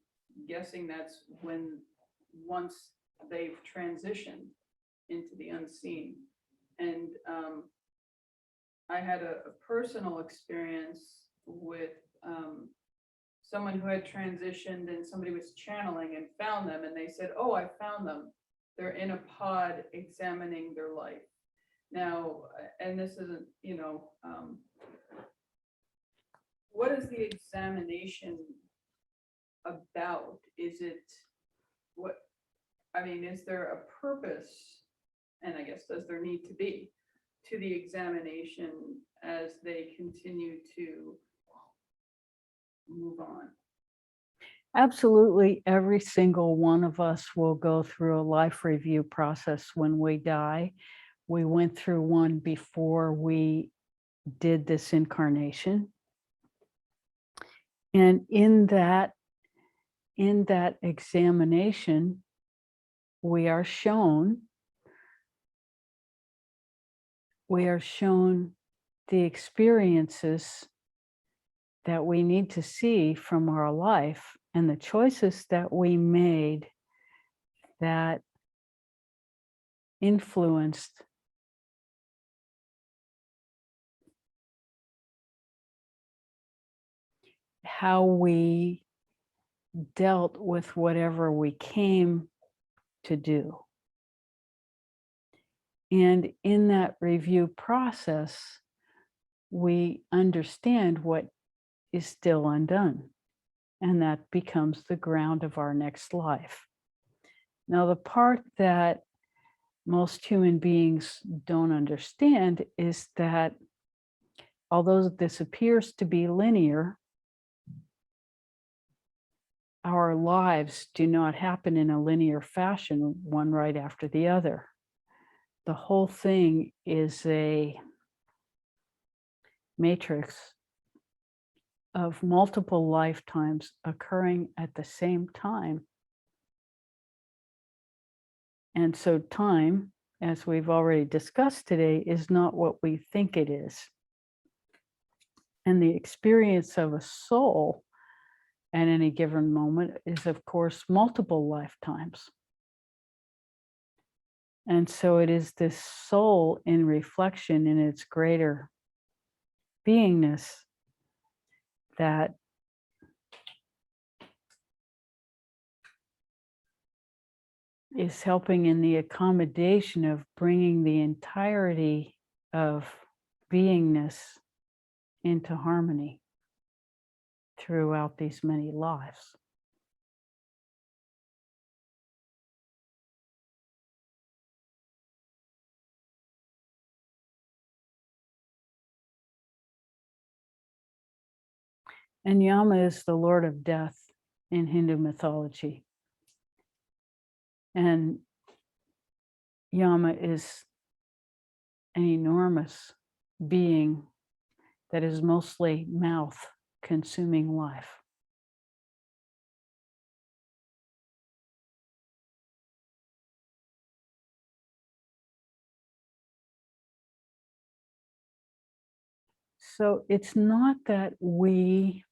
Speaker 2: guessing that's when once they've transitioned into the unseen. And I had a personal experience with someone who had transitioned, and somebody was channeling and found them, and they said, "Oh, I found them. They're in a pod examining their life." Now, and this isn't, what is the examination about? Is it what, is there a purpose? And I guess, does there need to be to the examination as they continue to move on?
Speaker 1: Absolutely, every single one of us will go through a life review process when we die. We went through one before we did this incarnation. And in that examination, we are shown the experiences that we need to see from our life and the choices that we made that influenced how we dealt with whatever we came to do. And in that review process, we understand what is still undone. And that becomes the ground of our next life. Now, the part that most human beings don't understand is that although this appears to be linear, our lives do not happen in a linear fashion, one right after the other. The whole thing is a matrix of multiple lifetimes occurring at the same time. And so time, as we've already discussed today, is not what we think it is. And the experience of a soul at any given moment is, of course, multiple lifetimes. And so it is this soul in reflection in its greater beingness that is helping in the accommodation of bringing the entirety of beingness into harmony throughout these many lives. And Yama is the Lord of Death in Hindu mythology. And Yama is an enormous being that is mostly mouth consuming life. So it's not that we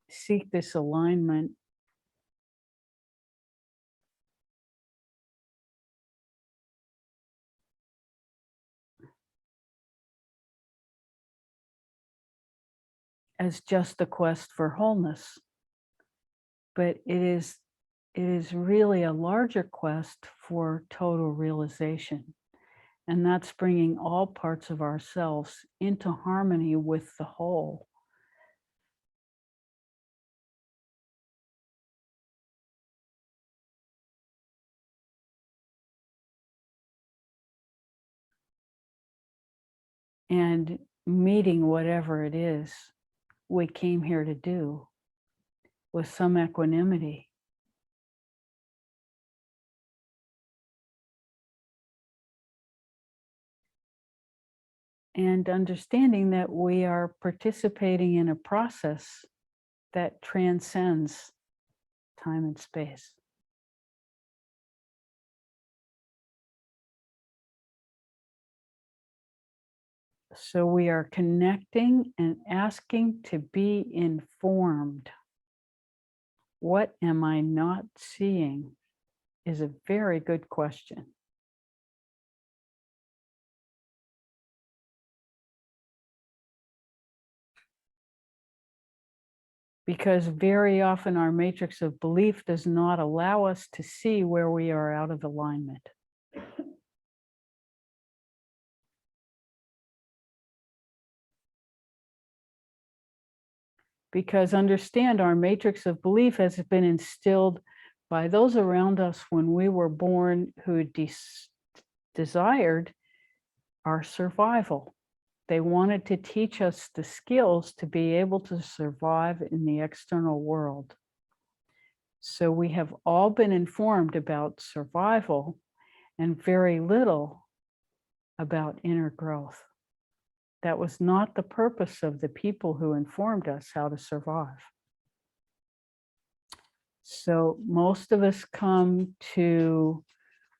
Speaker 1: seek this alignment as just a quest for wholeness, but it is really a larger quest for total realization. And that's bringing all parts of ourselves into harmony with the whole. And meeting whatever it is we came here to do with some equanimity. And understanding that we are participating in a process that transcends time and space. So we are connecting and asking to be informed. What am I not seeing is a very good question. Because very often our matrix of belief does not allow us to see where we are out of alignment. Because understand, our matrix of belief has been instilled by those around us when we were born who desired our survival. They wanted to teach us the skills to be able to survive in the external world. So we have all been informed about survival and very little about inner growth. That was not the purpose of the people who informed us how to survive. So most of us come to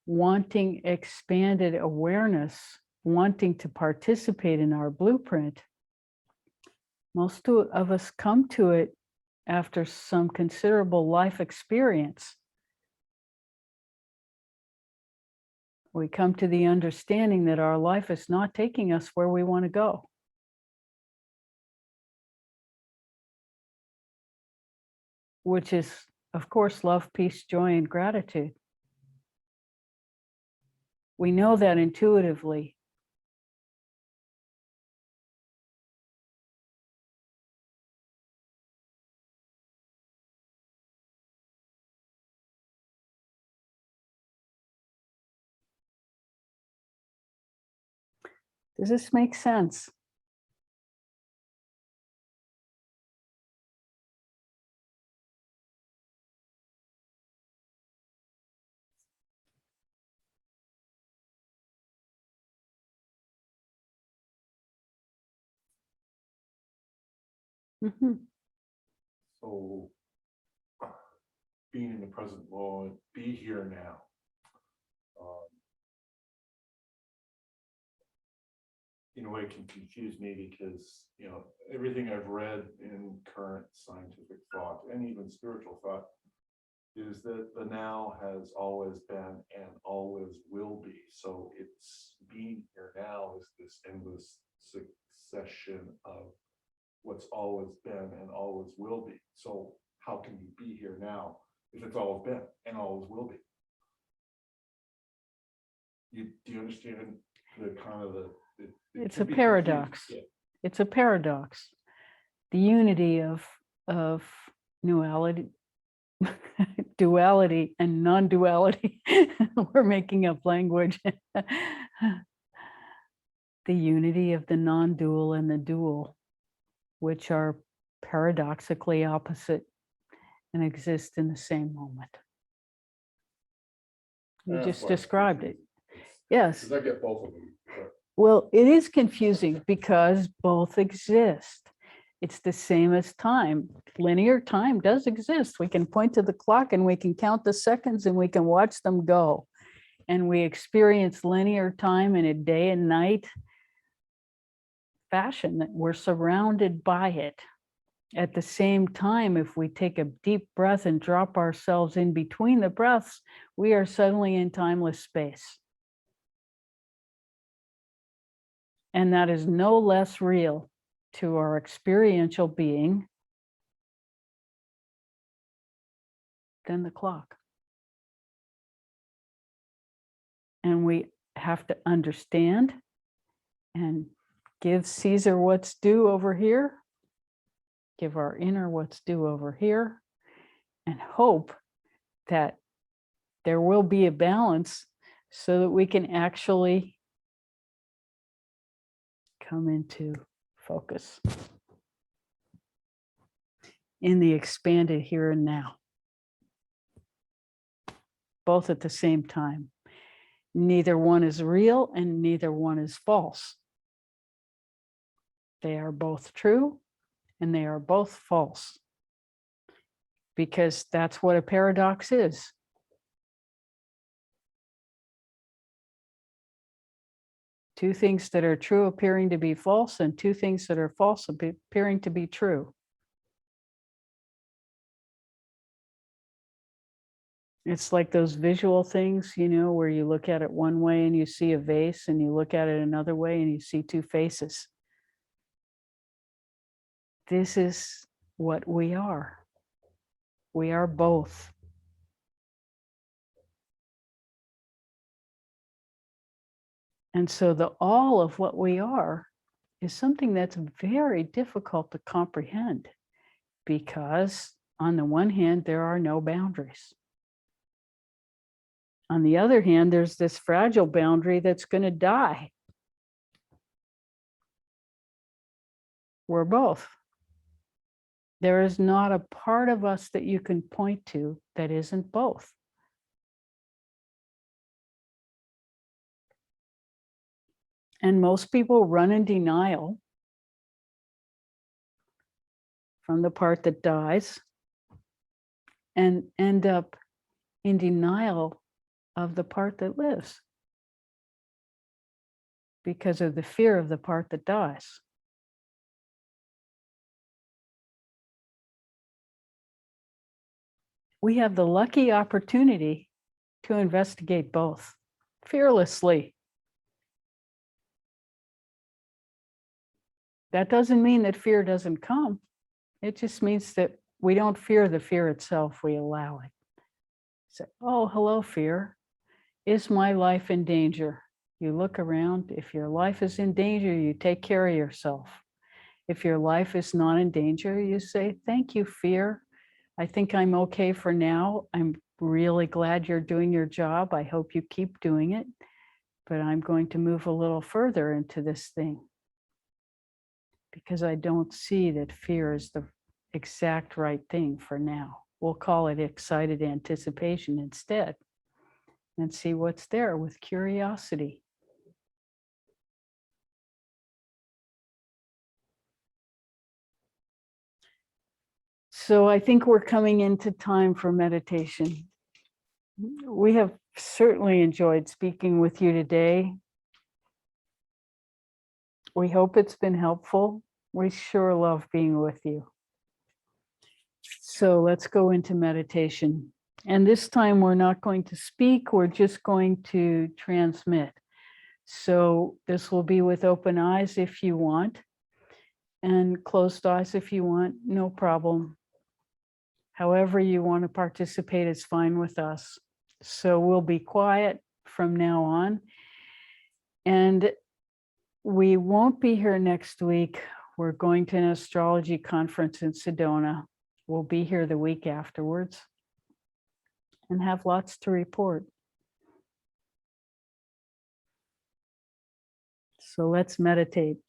Speaker 1: wanting expanded awareness, wanting to participate in our blueprint. Most of us come to it after some considerable life experience. We come to the understanding that our life is not taking us where we want to go. Which is, of course, love, peace, joy, and gratitude. We know that intuitively. Does this make sense? Mm-hmm.
Speaker 3: So being in the present moment, be here now. in a way can confuse me because, everything I've read in current scientific thought and even spiritual thought is that the now has always been and always will be. So it's being here now is this endless succession of what's always been and always will be. So how can you be here now if it's always been and always will be? Do you understand the kind of
Speaker 1: It's
Speaker 3: can
Speaker 1: a
Speaker 3: be
Speaker 1: paradox.
Speaker 3: confusing.
Speaker 1: It's a paradox. The unity of duality, duality and non-duality. We're making up language. The unity of the non-dual and the dual, which are paradoxically opposite and exist in the same moment. You
Speaker 3: That's
Speaker 1: just
Speaker 3: why it's
Speaker 1: described it.
Speaker 3: confusing.
Speaker 1: Yes.
Speaker 3: Because I get both of them. But
Speaker 1: Well, it is confusing because both exist. It's the same as time. Linear time does exist. We can point to the clock and we can count the seconds and we can watch them go. And we experience linear time in a day and night fashion, that we're surrounded by it. At the same time, if we take a deep breath and drop ourselves in between the breaths, we are suddenly in timeless space. And that is no less real to our experiential being than the clock. And we have to understand and give Caesar what's due over here, give our inner what's due over here, and hope that there will be a balance so that we can actually come into focus in the expanded here and now, both at the same time. Neither one is real and neither one is false. They are both true and they are both false, because that's what a paradox is. Two things that are true appearing to be false, and two things that are false appearing to be true. It's like those visual things, where you look at it one way and you see a vase, and you look at it another way and you see two faces. This is what we are. We are both. And so the all of what we are is something that's very difficult to comprehend, because on the one hand, there are no boundaries. On the other hand, there's this fragile boundary that's going to die. We're both. There is not a part of us that you can point to that isn't both. And most people run in denial from the part that dies and end up in denial of the part that lives because of the fear of the part that dies. We have the lucky opportunity to investigate both fearlessly. That doesn't mean that fear doesn't come. It just means that we don't fear the fear itself, we allow it. Say, oh, hello, fear. Is my life in danger? You look around. If your life is in danger, you take care of yourself. If your life is not in danger, you say, thank you, fear. I think I'm okay for now. I'm really glad you're doing your job. I hope you keep doing it. But I'm going to move a little further into this thing, because I don't see that fear is the exact right thing for now. We'll call it excited anticipation instead, and see what's there with curiosity. So I think we're coming into time for meditation. We have certainly enjoyed speaking with you today. We hope it's been helpful. We sure love being with you. So let's go into meditation. And this time we're not going to speak, we're just going to transmit. So this will be with open eyes if you want, and closed eyes if you want, no problem. However you want to participate is fine with us. So we'll be quiet from now on. And we won't be here next week. We're going to an astrology conference in Sedona. We'll be here the week afterwards and have lots to report. So let's meditate.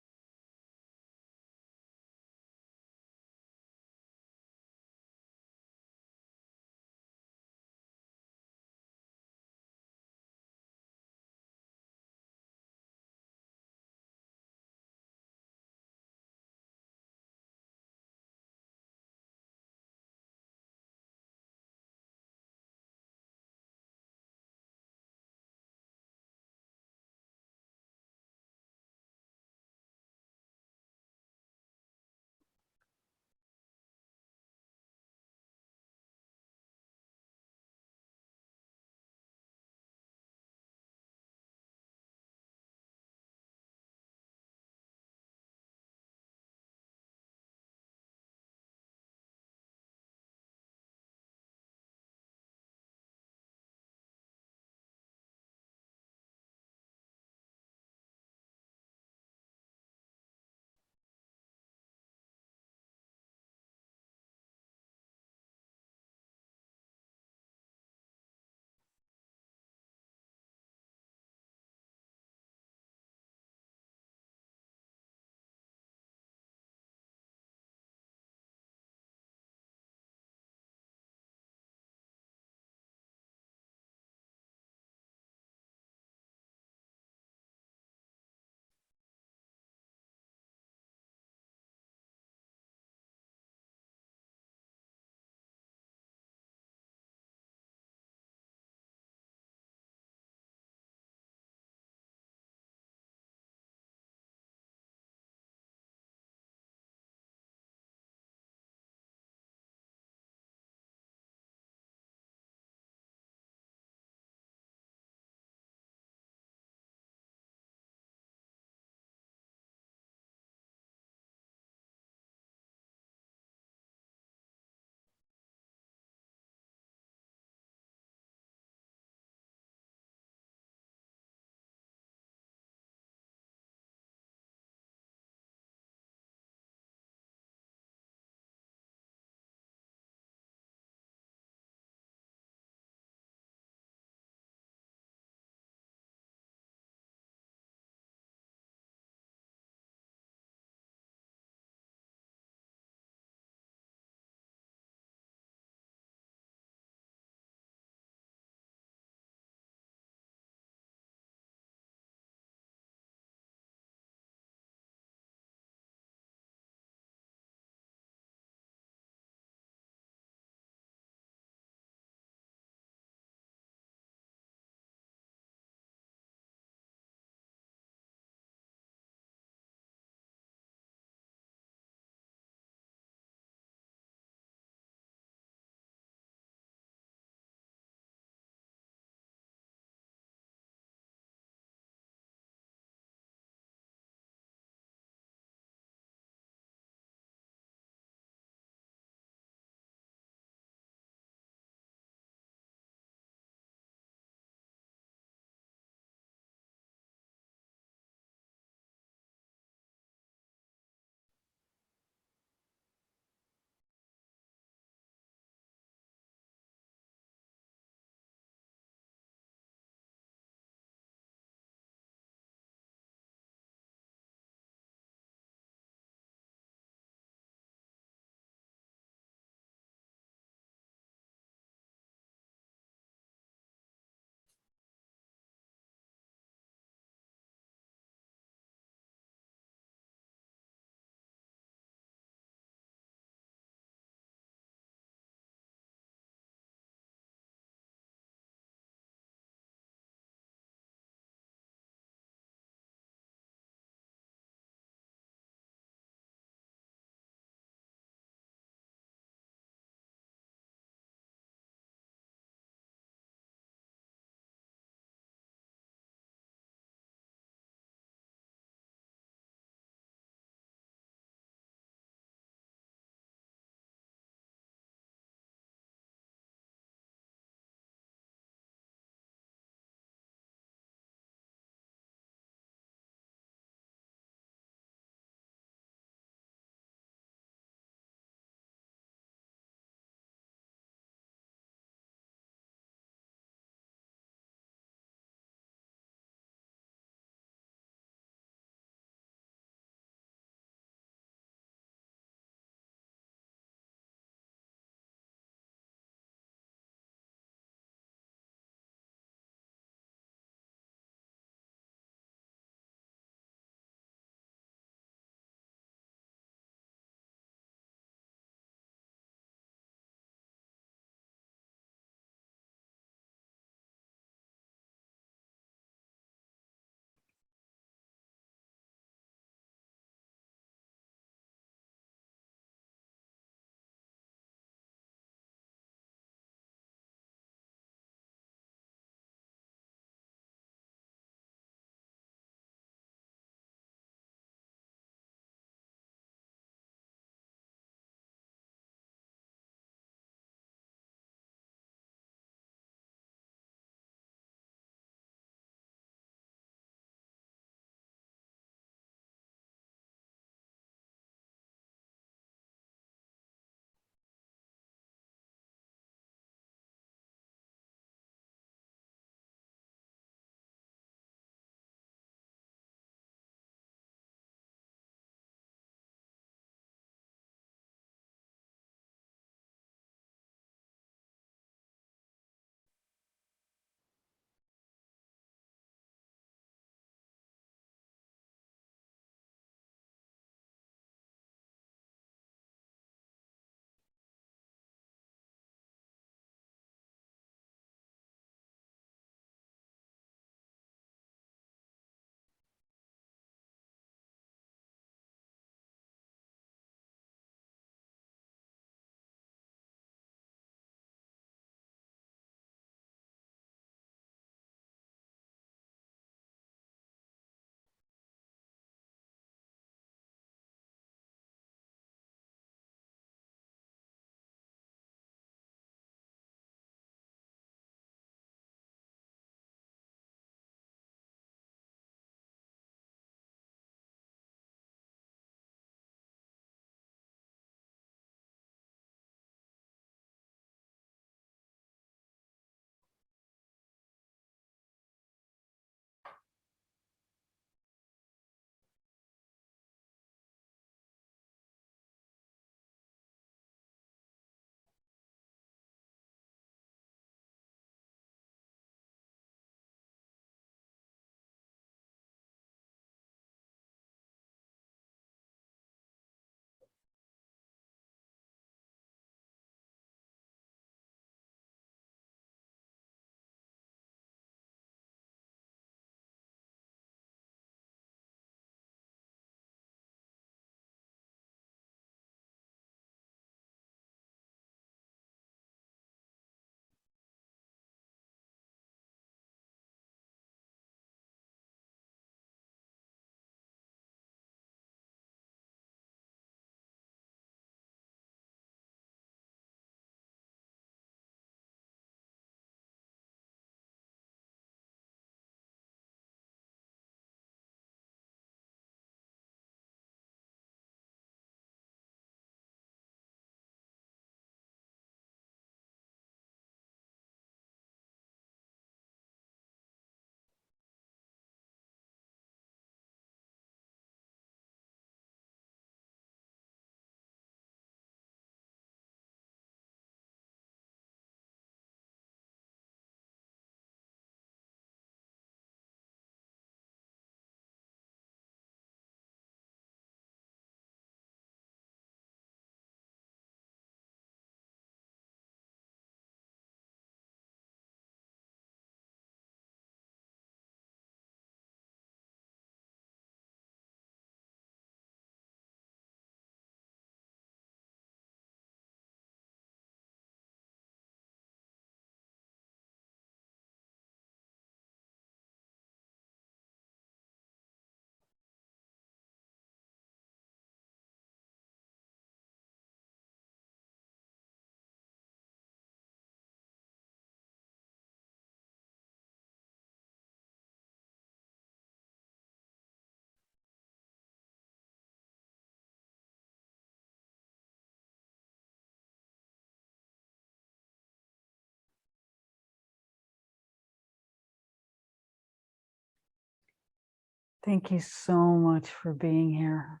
Speaker 1: Thank you so much for being here.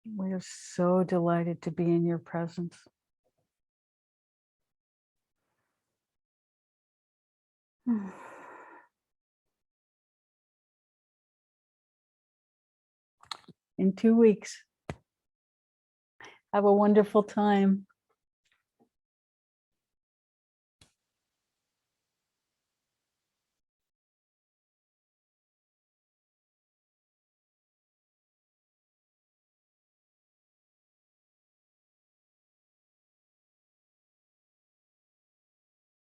Speaker 1: We're so delighted to be in your presence. In 2 weeks. Have a wonderful time.